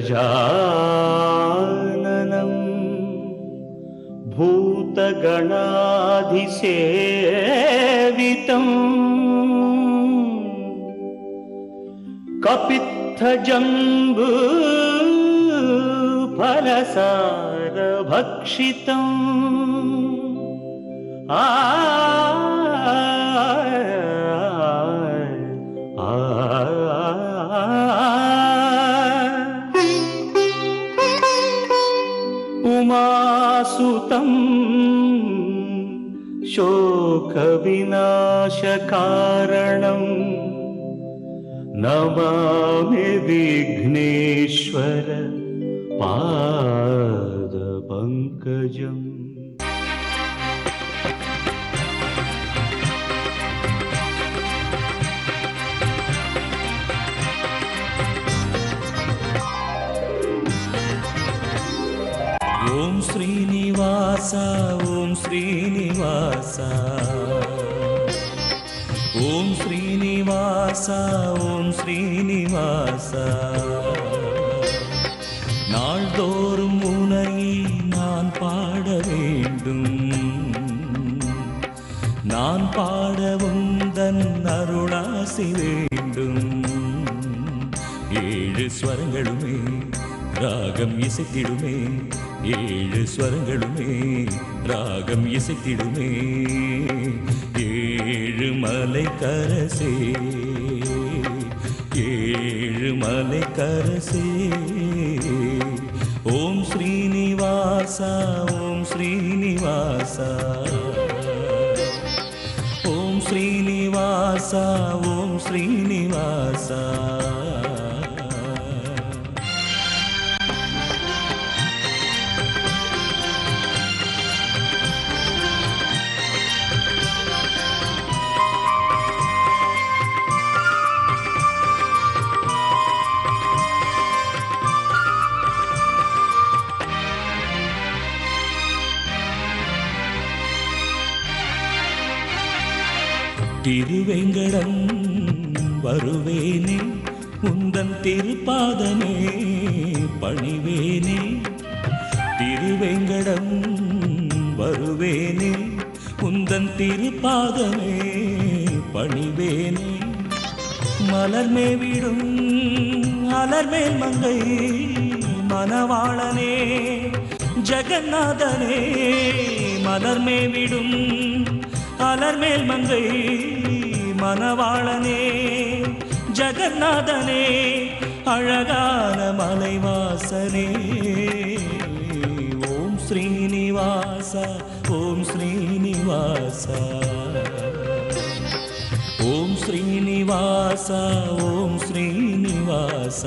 गजाननं भूतगणाधिसेवितं कपित्थजम्बू फलसारभक्षितम् उमासुतं शोकविनाशकारणं नमामि विघ्नेश्वर पादपङ्कजम्। ओम श्रीनिवास ओम श्रीनिवास ओम श्रीनिवास ओम श्रीनिवास நாள்தோறும் உன்னை நான் பாட வேண்டும் நான் பாட உந்தன் அருளாசி வேண்டும் ஏழு ஸ்வரங்களுமே ராகம் இசைத்திடுமே ஏழு ஸ்வரங்களுமே ராகம் இசைத்திடுமே ஏழு மலை கரசே ஏழு மலை கரசே ஓம் ஸ்ரீனிவாசா ஓம் ஸ்ரீனிவாசா ஓம் ஸ்ரீனிவாசா ஓம் ஸ்ரீனிவாசா திருவேங்கடம் வருவேனே உந்தன் திருப்பாதமே பணிவேனே திருவேங்கடம் வருவேனே உந்தன் திருப்பாதமே பணிவேனே மலர்மேவிடும் அலர்மேல் மங்கை மணவாளனே ஜெகநாதனே மலர்மேவிடும் அலர்மேல் மங்கை மணவாளனே ஜெகநாதனே அழகான மலைவாசனே ஓம் ஸ்ரீனிவாச ஓம் ஸ்ரீனிவாச ஓம் ஸ்ரீனிவாச ஓம் ஸ்ரீனிவாச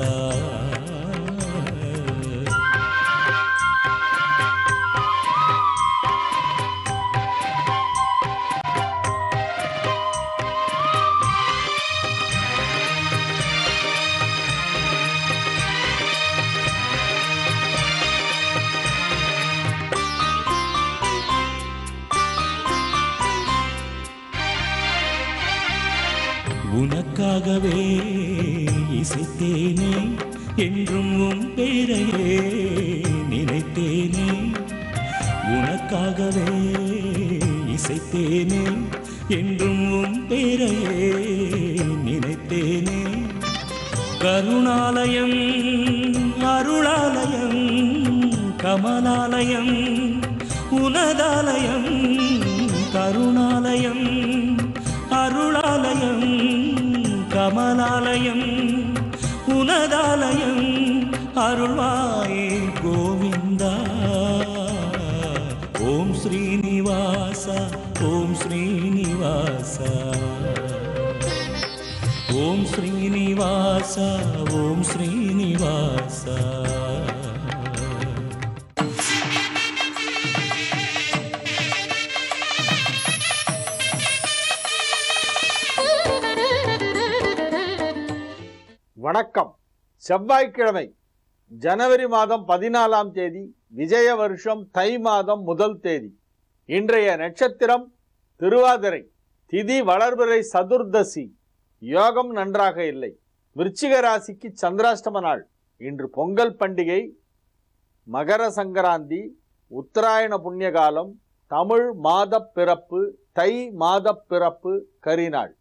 உனக்காகவே இசைத்தேனே என்றும் உன் பேரையே நினைத்தேனே உனக்காகவே இசைத்தேனே என்றும் உன் பேரையே நினைத்தேனே கருணாலயம் அருளாலயம் கமலாலயம் உனதாலயம் கருணாலயம் அருளாலயம் கமலாலயம் உனதாலயம் அருள்வாயே கோவிந்தா ஓம் ஸ்ரீனிவாச ஓம் ஸ்ரீனிவாச ஓம் ஸ்ரீனிவாச ஓம் ஸ்ரீனிவாச வணக்கம். செவ்வாய்க்கிழமை ஜனவரி மாதம் 14ஆம் தேதி விஜய வருஷம் தை மாதம் 1 தேதி. இன்றைய நட்சத்திரம் திருவாதிரை, திதி வளர்பிறை சதுர்தசி, யோகம் நன்றாக இல்லை. விருச்சிக ராசிக்கு சந்திராஷ்டம நாள். இன்று பொங்கல் பண்டிகை, மகர சங்கராந்தி, உத்தராயண புண்ணியகாலம், தமிழ் மாத பிறப்பு, தை மாத பிறப்பு, கரிநாள்.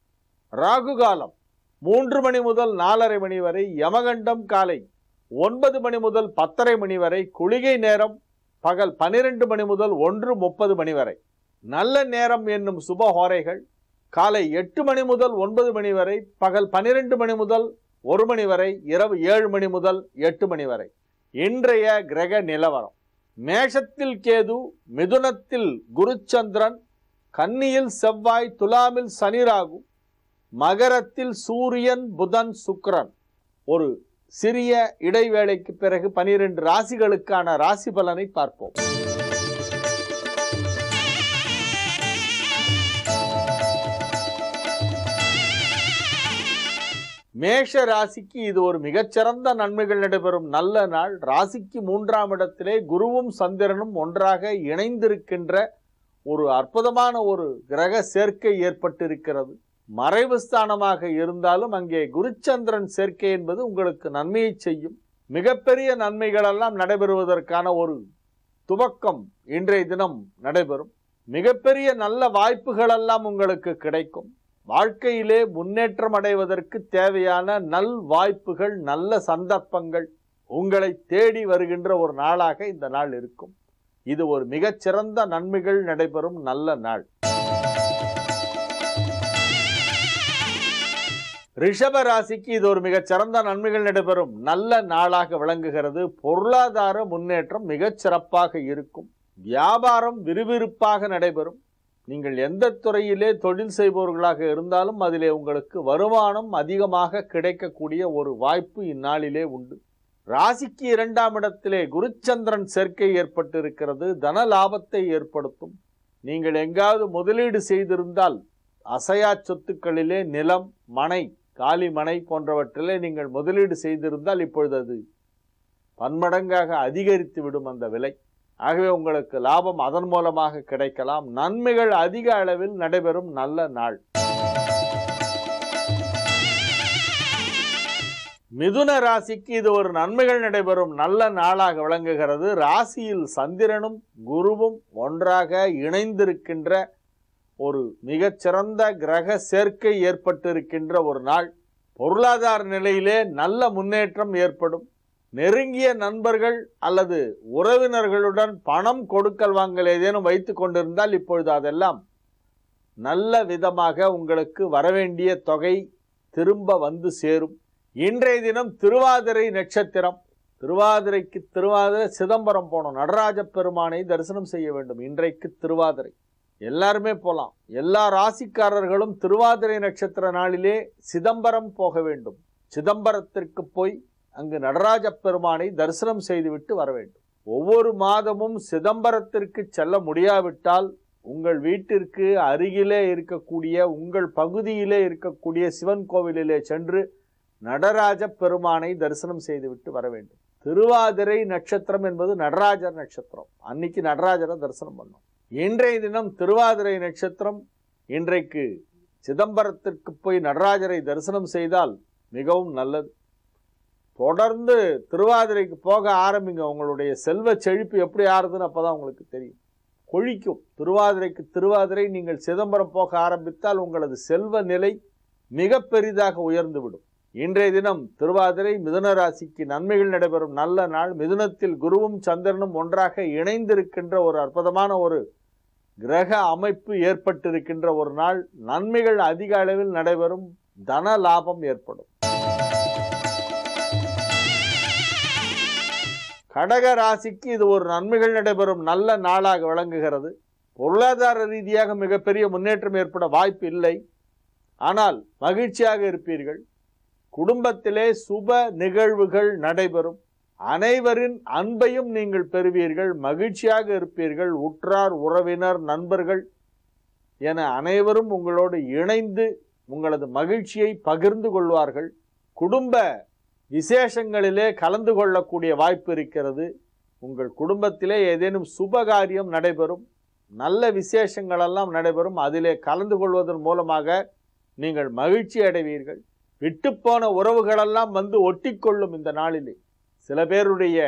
ராகு காலம் 3 மணி முதல் 4:30 மணி வரை, யமகண்டம் காலை 9 மணி முதல் 10:30 மணி வரை, குளிகை நேரம் பகல் 12 மணி முதல் 1:30 மணி வரை. நல்ல நேரம் என்னும் சுபஹோரைகள் காலை 8 மணி முதல் 9 மணி வரை, பகல் 12 மணி முதல் 1 மணி வரை, இரவு 7 மணி முதல் 8 மணி வரை. இன்றைய கிரக நிலவரம்: மேஷத்தில் கேது, மிதுனத்தில் குருச்சந்திரன், கன்னியில் செவ்வாய், துலாமில் சனி ராகு, மகரத்தில் சூரியன், புதன், சுக்கிரன். ஒரு சிறிய இடைவேளைக்கு பிறகு 12 ராசிகளுக்கான ராசி பலனை பார்ப்போம். மேஷ ராசிக்கு இது ஒரு மிகச்சிறந்த நன்மைகள் நடைபெறும் நல்ல நாள். ராசிக்கு 3ஆம் இடத்திலே குருவும் சந்திரனும் ஒன்றாக இணைந்திருக்கின்ற ஒரு அற்புதமான ஒரு கிரக சேர்க்கை ஏற்பட்டிருக்கிறது. மறைவு ஸ்தானமாக இருந்தாலும் அங்கே குருச்சந்திரன் சேர்க்கை என்பது உங்களுக்கு நன்மையை செய்யும். மிகப்பெரிய நன்மைகளெல்லாம் நடைபெறுவதற்கான ஒரு துவக்கம் இன்றைய தினம் நடைபெறும். மிகப்பெரிய நல்ல வாய்ப்புகளெல்லாம் உங்களுக்கு கிடைக்கும். வாழ்க்கையிலே முன்னேற்றம் அடைவதற்கு தேவையான நல் வாய்ப்புகள், நல்ல சந்தர்ப்பங்கள் உங்களை தேடி வருகின்ற ஒரு நாளாக இந்த நாள் இருக்கும். இது ஒரு மிகச்சிறந்த நன்மைகள் நடைபெறும் நல்ல நாள். ரிஷப ராசிக்கு இது ஒரு மிகச்சிறந்த நன்மைகள் நடைபெறும் நல்ல நாளாக விளங்குகிறது. பொருளாதார முன்னேற்றம் மிகச் சிறப்பாக இருக்கும். வியாபாரம் விறுவிறுப்பாக நடைபெறும். நீங்கள் எந்த துறையிலே தொழில் செய்பவர்களாக இருந்தாலும் அதிலே உங்களுக்கு வருமானம் அதிகமாக கிடைக்கக்கூடிய ஒரு வாய்ப்பு இந்நாளிலே உண்டு. ராசிக்கு 2ஆம் இடத்திலே குருச்சந்திரன் சேர்க்கை ஏற்பட்டிருக்கிறது. தன லாபத்தை ஏற்படுத்தும். நீங்கள் எங்காவது முதலீடு செய்திருந்தால் அசையா சொத்துக்களிலே நிலம், மனை, காலி மனை போன்றவற்றிலே நீங்கள் முதலீடு செய்திருந்தால் இப்பொழுது அது பன்மடங்காக அதிகரித்து விடும் அந்த விலை. ஆகவே உங்களுக்கு லாபம் அதன் மூலமாக கிடைக்கலாம். நன்மைகள் அதிக அளவில் நடைபெறும் நல்ல நாள். மிதுன ராசிக்கு இது ஒரு நன்மைகள் நடைபெறும் நல்ல நாளாக விளங்குகிறது. ராசியில் சந்திரனும் குருவும் ஒன்றாக இணைந்திருக்கின்ற ஒரு மிகச்சிறந்த கிரக சேர்க்கை ஏற்பட்டிருக்கின்ற ஒரு நாள். பொருளாதார நிலையிலே நல்ல முன்னேற்றம் ஏற்படும். நெருங்கிய நண்பர்கள் அல்லது உறவினர்களுடன் பணம் கொடுக்கல் வாங்கல் ஏதேனும் வைத்துக் கொண்டிருந்தால் இப்பொழுது அதெல்லாம் நல்ல விதமாக உங்களுக்கு வரவேண்டிய தொகை திரும்ப வந்து சேரும். இன்றைய தினம் திருவாதிரை நட்சத்திரம். திருவாதிரைக்கு சிதம்பரம் போனோம், நடராஜ பெருமானை தரிசனம் செய்ய வேண்டும். இன்றைக்கு திருவாதிரை எல்லாருமே போலாம். எல்லா ராசிக்காரர்களும் திருவாதிரை நட்சத்திர நாளிலே சிதம்பரம் போக வேண்டும். சிதம்பரத்திற்கு போய் அங்கு நடராஜ பெருமானை தரிசனம் செய்துவிட்டு வர வேண்டும். ஒவ்வொரு மாதமும் சிதம்பரத்திற்கு செல்ல முடியாவிட்டால் உங்கள் வீட்டிற்கு அருகிலே இருக்கக்கூடிய, உங்கள் பகுதியிலே இருக்கக்கூடிய சிவன் கோவிலிலே சென்று நடராஜ பெருமானை தரிசனம் செய்துவிட்டு வர வேண்டும். திருவாதிரை நட்சத்திரம் என்பது நடராஜர் நட்சத்திரம். அன்னைக்கு நடராஜரை தரிசனம் பண்ணோம். இன்றைய தினம் திருவாதிரை நட்சத்திரம். இன்றைக்கு சிதம்பரத்திற்கு போய் நடராஜரை தரிசனம் செய்தால் மிகவும் நல்லது. தொடர்ந்து திருவாதிரைக்கு போக ஆரம்பிங்க. உங்களுடைய செல்வ செழிப்பு எப்படி ஆறுதுன்னு அப்பதான் உங்களுக்கு தெரியும். கொழிக்கும். திருவாதிரை நீங்கள் சிதம்பரம் போக ஆரம்பித்தால் உங்களது செல்வ நிலை மிக பெரிதாக உயர்ந்துவிடும். இன்றைய தினம் திருவாதிரை மிதுன ராசிக்கு நன்மைகள் நடைபெறும் நல்ல நாள். மிதுனத்தில் குருவும் சந்திரனும் ஒன்றாக இணைந்திருக்கின்ற ஒரு அற்புதமான ஒரு கிரக அமைப்பு ஏற்பட்டிருக்கின்ற ஒரு நாள். நன்மைகள் அதிக அளவில் நடைபெறும். தன லாபம் ஏற்படும். கடக ராசிக்கு இது ஒரு நன்மைகள் நடைபெறும் நல்ல நாளாக விளங்குகிறது. பொருளாதார ரீதியாக மிகப்பெரிய முன்னேற்றம் ஏற்பட வாய்ப்பு இல்லை. ஆனால் மகிழ்ச்சியாக இருப்பீர்கள். குடும்பத்திலே சுப நிகழ்வுகள் நடைபெறும். அனைவரின் அன்பையும் நீங்கள் பெறுவீர்கள். மகிழ்ச்சியாக இருப்பீர்கள். உற்றார், உறவினர், நண்பர்கள் என அனைவரும் உங்களோடு இணைந்து உங்களது மகிழ்ச்சியை பகிர்ந்து கொள்வார்கள். குடும்ப விசேஷங்களிலே கலந்து கொள்ளக்கூடிய வாய்ப்பு இருக்கிறது. உங்கள் குடும்பத்திலே ஏதேனும் சுபகாரியம் நடைபெறும். நல்ல விசேஷங்களெல்லாம் நடைபெறும். அதிலே கலந்து கொள்வதன் மூலமாக நீங்கள் மகிழ்ச்சி அடைவீர்கள். விட்டுப்போன உறவுகளெல்லாம் வந்து ஒட்டிக்கொள்ளும். இந்த நாளிலே சில பேருடைய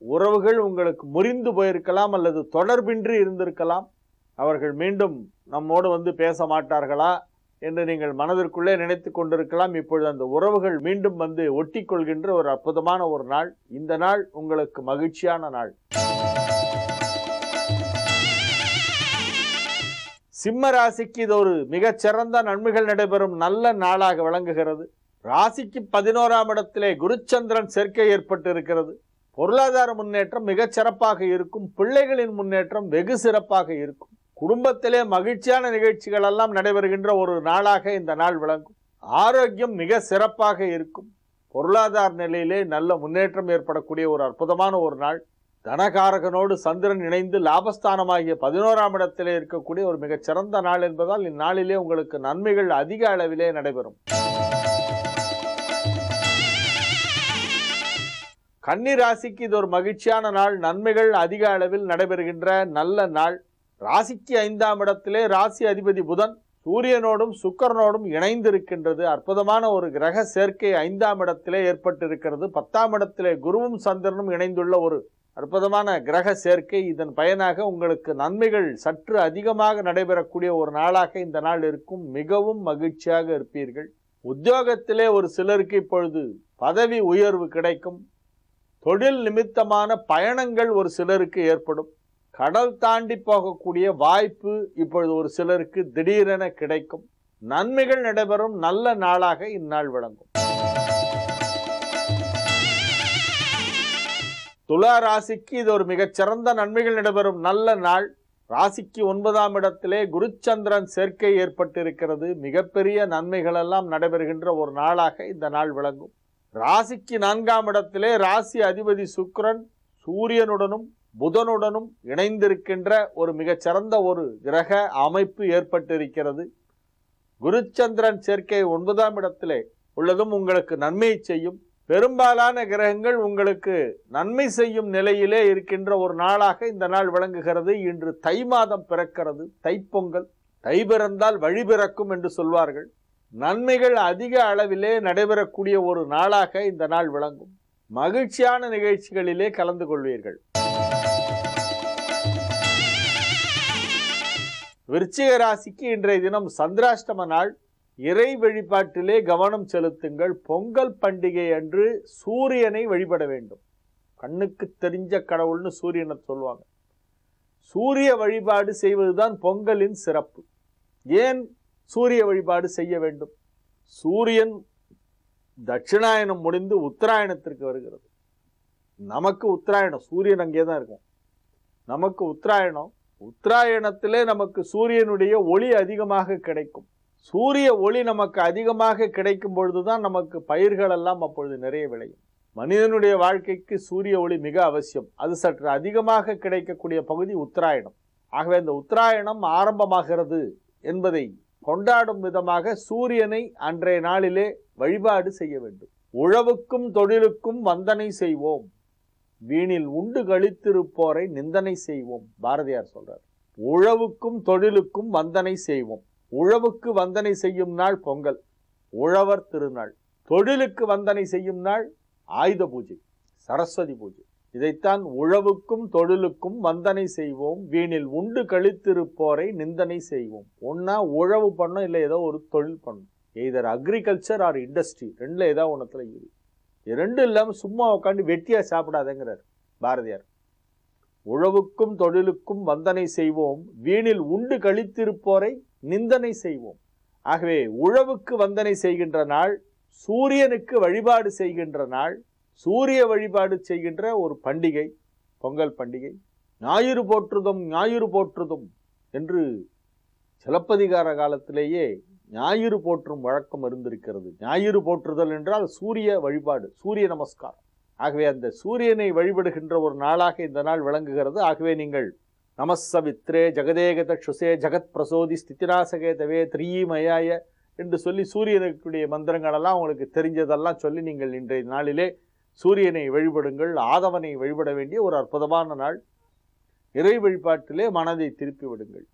உறவுகள் உங்களுக்கு முறிந்து போயிருக்கலாம் அல்லது தொடர்பின்றி இருந்திருக்கலாம். அவர்கள் மீண்டும் நம்மோடு வந்து பேச மாட்டார்களா என்று நீங்கள் மனதிற்குள்ளே நினைத்து கொண்டிருக்கலாம். இப்பொழுது அந்த உறவுகள் மீண்டும் வந்து ஒட்டி கொள்கின்ற ஒரு அற்புதமான ஒரு நாள். இந்த நாள் உங்களுக்கு மகிழ்ச்சியான நாள். சிம்ம ராசிக்கு இது ஒரு மிகச்சிறந்த நன்மைகள் நடைபெறும் நல்ல நாளாக விளங்குகிறது. ராசிக்கு 11ஆம் இடத்திலே குருச்சந்திரன் சேர்க்கை ஏற்பட்டு இருக்கிறது. பொருளாதார முன்னேற்றம் மிகச் சிறப்பாக இருக்கும். பிள்ளைகளின் முன்னேற்றம் வெகு சிறப்பாக இருக்கும். குடும்பத்திலே மகிழ்ச்சியான நிகழ்ச்சிகள் எல்லாம் நடைபெறுகின்ற ஒரு நாளாக இந்த நாள் விளங்கும். ஆரோக்கியம் மிக சிறப்பாக இருக்கும். பொருளாதார நிலையிலே நல்ல முன்னேற்றம் ஏற்படக்கூடிய ஒரு அற்புதமான ஒரு நாள். தனகாரகனோடு சந்திரன் இணைந்து லாபஸ்தானமாகிய 11ஆம் இடத்திலே இருக்கக்கூடிய ஒரு மிகச்சிறந்த நாள் என்பதால் இந்நாளிலே உங்களுக்கு நன்மைகள் அதிக அளவிலே நடைபெறும். கன்னி ராசிக்கு இது ஒரு மகிழ்ச்சியான நாள். நன்மைகள் அதிக அளவில் நடைபெறுகின்ற நல்ல நாள். ராசிக்கு 5ஆம் இடத்திலே ராசி அதிபதி புதன் சூரியனோடும் சுக்கிரனோடும் இணைந்திருக்கின்றது. அற்புதமான ஒரு கிரக சேர்க்கை 5ஆம் இடத்திலே ஏற்பட்டிருக்கிறது. 10ஆம் இடத்திலே குருவும் சந்திரனும் இணைந்துள்ள ஒரு அற்புதமான கிரக சேர்க்கை. இதன் பயனாக உங்களுக்கு நன்மைகள் சற்று அதிகமாக நடைபெறக்கூடிய ஒரு நாளாக இந்த நாள் இருக்கும். மிகவும் மகிழ்ச்சியாக இருப்பீர்கள். உத்தியோகத்திலே ஒரு சிலருக்கு இப்பொழுது பதவி உயர்வு கிடைக்கும். தொழில் நிமித்தமான பயணங்கள் ஒரு சிலருக்கு ஏற்படும். கடல் தாண்டி போகக்கூடிய வாய்ப்பு இப்பொழுது ஒரு சிலருக்கு திடீரென கிடைக்கும். நன்மைகள் நடைபெறும் நல்ல நாளாக இந்நாள் விளங்கும். துலா ராசிக்கு இது ஒரு மிகச்சிறந்த நன்மைகள் நடைபெறும் நல்ல நாள். ராசிக்கு 9ஆம் இடத்திலே குருச்சந்திரன் சேர்க்கை ஏற்பட்டிருக்கிறது. மிகப்பெரிய நன்மைகள் எல்லாம் நடைபெறுகின்ற ஒரு நாளாக இந்த நாள் விளங்கும். ராசிக்கு 4ஆம் இடத்திலே ராசி அதிபதி சுக்கிரன் சூரியனுடனும் புதனுடனும் இணைந்திருக்கின்ற ஒரு மிகச்சிறந்த ஒரு கிரக அமைப்பு ஏற்பட்டிருக்கிறது. குருச்சந்திரன் சேர்க்கை 9ஆம் இடத்திலே உள்ளதும் உங்களுக்கு நன்மை செய்யும். பெரும்பாலான கிரகங்கள் உங்களுக்கு நன்மை செய்யும் நிலையிலே இருக்கின்ற ஒரு நாளாக இந்த நாள் விளங்குகிறது. இன்று தை மாதம் பிறக்கிறது. தைப்பொங்கல். தை பிறந்தால் வழி பிறக்கும் என்று சொல்வார்கள். நன்மைகள் அதிக அளவிலே நடைபெறக்கூடிய ஒரு நாளாக இந்த நாள் விளங்கும். மகிழ்ச்சியான நிகழ்ச்சிகளிலே கலந்து கொள்வீர்கள். விருச்சிக ராசிக்கு இன்றைய தினம் சந்திராஷ்டம நாள். இறை வழிபாட்டிலே கவனம் செலுத்துங்கள். பொங்கல் பண்டிகை அன்று சூரியனை வழிபட வேண்டும். கண்ணுக்கு தெரிஞ்ச கடவுள்னு சூரியனை சொல்லுவாங்க. சூரிய வழிபாடு செய்வதுதான் பொங்கலின் சிறப்பு. ஏன் சூரிய வழிபாடு செய்ய வேண்டும்? சூரியன் தட்சிணாயனம் முடிந்து உத்தராயணத்திற்கு வருகிறது. நமக்கு உத்தராயணம், சூரியன் அங்கேதான் இருக்கும். நமக்கு உத்தராயணம். உத்தராயணத்திலே நமக்கு சூரியனுடைய ஒளி அதிகமாக கிடைக்கும். சூரிய ஒளி நமக்கு அதிகமாக கிடைக்கும் பொழுதுதான் நமக்கு பயிர்கள் எல்லாம் அப்பொழுது நிறைய விளையும். மனிதனுடைய வாழ்க்கைக்கு சூரிய ஒளி மிக அவசியம். அது சற்று அதிகமாக கிடைக்கக்கூடிய பகுதி உத்தராயணம். ஆகவே இந்த உத்தராயணம் ஆரம்பமாகிறது என்பதை கொண்டாடும் விதமாக சூரியனை அன்றைய நாளிலே வழிபாடு செய்ய வேண்டும். உழவுக்கும் தொழிலுக்கும் வந்தனை செய்வோம், வீணில் உண்டு கழித்திருப்போரை நிந்தனை செய்வோம். பாரதியார் சொல்றார். உழவுக்கும் தொழிலுக்கும் வந்தனை செய்வோம். உழவுக்கு வந்தனை செய்யும் நாள் பொங்கல், உழவர் திருநாள். தொழிலுக்கு வந்தனை செய்யும் நாள் ஆயுத பூஜை, சரஸ்வதி பூஜை. இதைத்தான் உழவுக்கும் தொழிலுக்கும் வந்தனை செய்வோம், வீணில் உண்டு கழித்திருப்போரை நிந்தனை செய்வோம். ஒன்னா உழவு பண்ணும், இல்லை ஏதோ ஒரு தொழில் பண்ணும். எய்தர் அக்ரிகல்ச்சர் ஆர் இண்டஸ்ட்ரி, ரெண்டுல ஏதாவது ஒன்றத்துல இரு. ரெண்டு இல்லாமல் சும்மா உட்காந்து வெட்டியா சாப்பிடாதேங்கிறார் பாரதியார். உழவுக்கும் தொழிலுக்கும் வந்தனை செய்வோம், வீணில் உண்டு கழித்திருப்போரை நிந்தனை செய்வோம். ஆகவே உழவுக்கு வந்தனை செய்கின்ற நாள், சூரியனுக்கு வழிபாடு செய்கின்ற நாள், சூரிய வழிபாடு செய்கின்ற ஒரு பண்டிகை பொங்கல் பண்டிகை. ஞாயிறு போற்றுதும் ஞாயிறு போற்றுதும் என்று சிலப்பதிகார காலத்திலேயே ஞாயிறு போற்றும் வழக்கம் இருந்திருக்கிறது. ஞாயிறு போற்றுதல் என்றால் சூரிய வழிபாடு, சூரிய நமஸ்காரம். ஆகவே அந்த சூரியனை வழிபடுகின்ற ஒரு நாளாக இந்த நாள் விளங்குகிறது. ஆகவே நீங்கள் நமஸ்ஸவித்ரே ஜெகதேகத க்ஷுசே ஜகத் பிரசோதி ஸ்திதிநாசகே தவே த்ரீமயாய என்று சொல்லி சூரியனுக்குடைய மந்திரங்களெல்லாம் உங்களுக்கு தெரிஞ்சதெல்லாம் சொல்லி நீங்கள் இன்றைய நாளிலே சூரியனை வழிபடுங்கள். ஆதவனை வழிபட வேண்டிய ஒரு அற்புதமான நாள். இறை வழிபாட்டிலே மனதை திருப்பி விடுங்கள்.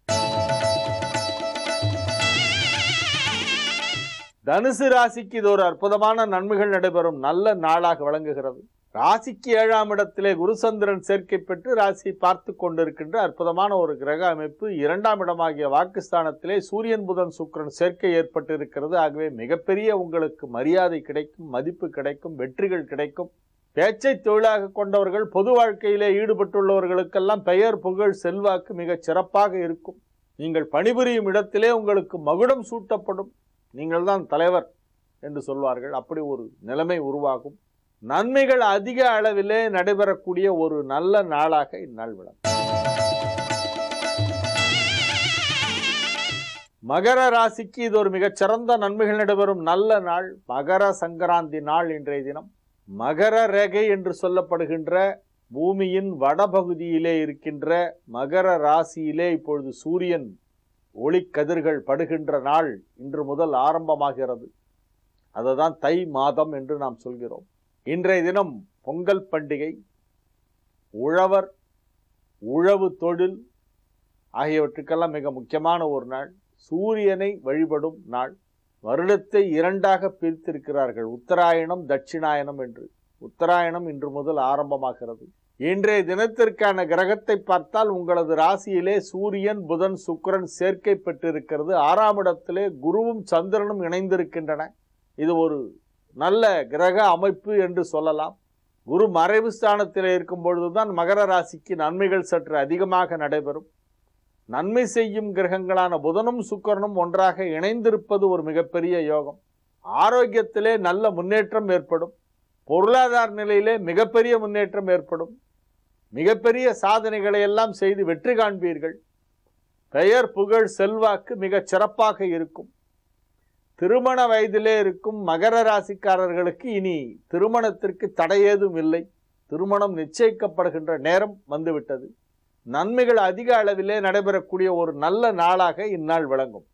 தனுசு ராசிக்கு இது ஒரு அற்புதமான நன்மைகள் நடைபெறும் நல்ல நாளாக விளங்குகிறது. ராசிக்கு 7ஆம் இடத்திலே குருசந்திரன் சேர்க்கை பெற்று ராசியை பார்த்து கொண்டிருக்கின்ற அற்புதமான ஒரு கிரக அமைப்பு. 2ஆம் இடமாகிய வாக்குஸ்தானத்திலே சூரியன் புதன் சுக்கிரன் சேர்க்கை ஏற்பட்டு இருக்கிறது. ஆகவே மிகப்பெரிய உங்களுக்கு மரியாதை கிடைக்கும், மதிப்பு கிடைக்கும், வெற்றிகள் கிடைக்கும். பேச்சை தொழிலாக கொண்டவர்கள், பொது வாழ்க்கையிலே ஈடுபட்டுள்ளவர்களுக்கெல்லாம் பெயர் புகழ் செல்வாக்கு மிக சிறப்பாக இருக்கும். நீங்கள் பணிபுரியும் இடத்திலே உங்களுக்கு மகுடம் சூட்டப்படும். நீங்கள் தான் தலைவர் என்று சொல்வார்கள். அப்படி ஒரு நிலைமை உருவாகும். நன்மைகள் அதிக அளவிலே நடைபெறக்கூடிய ஒரு நல்ல நாளாக இந்நாள் விளங்கும். மகர ராசிக்கு இது ஒரு மிகச்சிறந்த நன்மைகள் நடைபெறும் நல்ல நாள். மகர சங்கராந்தி நாள் இன்றைய தினம். மகர ரேகை என்று சொல்லப்படுகின்ற பூமியின் வடபகுதியிலே இருக்கின்ற மகர ராசியிலே இப்பொழுது சூரியன் ஒளிக்கதிர்கள் படுகின்ற நாள் இன்று முதல் ஆரம்பமாகிறது. அதுதான் தை மாதம் என்று நாம் சொல்கிறோம். இன்றைய தினம் பொங்கல் பண்டிகை, உழவர், உழவு தொழில் ஆகியவற்றுக்கெல்லாம் மிக முக்கியமான ஒரு நாள். சூரியனை வழிபடும் நாள். வருடத்தை 2ஆக பிரித்திருக்கிறார்கள், உத்தராயணம் தட்சிணாயனம் என்று. உத்தராயணம் இன்று முதல் ஆரம்பமாகிறது. இன்றைய தினத்திற்கான கிரகத்தை பார்த்தால் உங்களது ராசியிலே சூரியன் புதன் சுக்கிரன் சேர்க்கை பெற்றிருக்கிறது. 6ஆம் இடத்திலே குருவும் சந்திரனும் இணைந்திருக்கின்றன. இது ஒரு நல்ல கிரக அமைப்பு என்று சொல்லலாம். குரு மறைவு ஸ்தானத்திலே இருக்கும் பொழுதுதான் மகர ராசிக்கு நன்மைகள் சற்று அதிகமாக நடைபெறும். நன்மை செய்யும் கிரகங்களான புதனும் சுக்கிரனும் ஒன்றாக இணைந்திருப்பது ஒரு மிகப்பெரிய யோகம். ஆரோக்கியத்திலே நல்ல முன்னேற்றம் ஏற்படும். பொருளாதார நிலையிலே மிகப்பெரிய முன்னேற்றம் ஏற்படும். மிகப்பெரிய சாதனைகளை எல்லாம் செய்து வெற்றி காண்பீர்கள். பெயர் புகழ் செல்வாக்கு மிக சிறப்பாக இருக்கும். திருமண வயதிலே இருக்கும் மகர ராசிக்காரர்களுக்கு இனி திருமணத்திற்கு தடையேதும் இல்லை. திருமணம் நிச்சயிக்கப்படுகின்ற நேரம் வந்துவிட்டது. நன்மைகள் அதிக அளவிலே நடைபெறக்கூடிய ஒரு நல்ல நாளாக இந்நாள் விளங்கும்.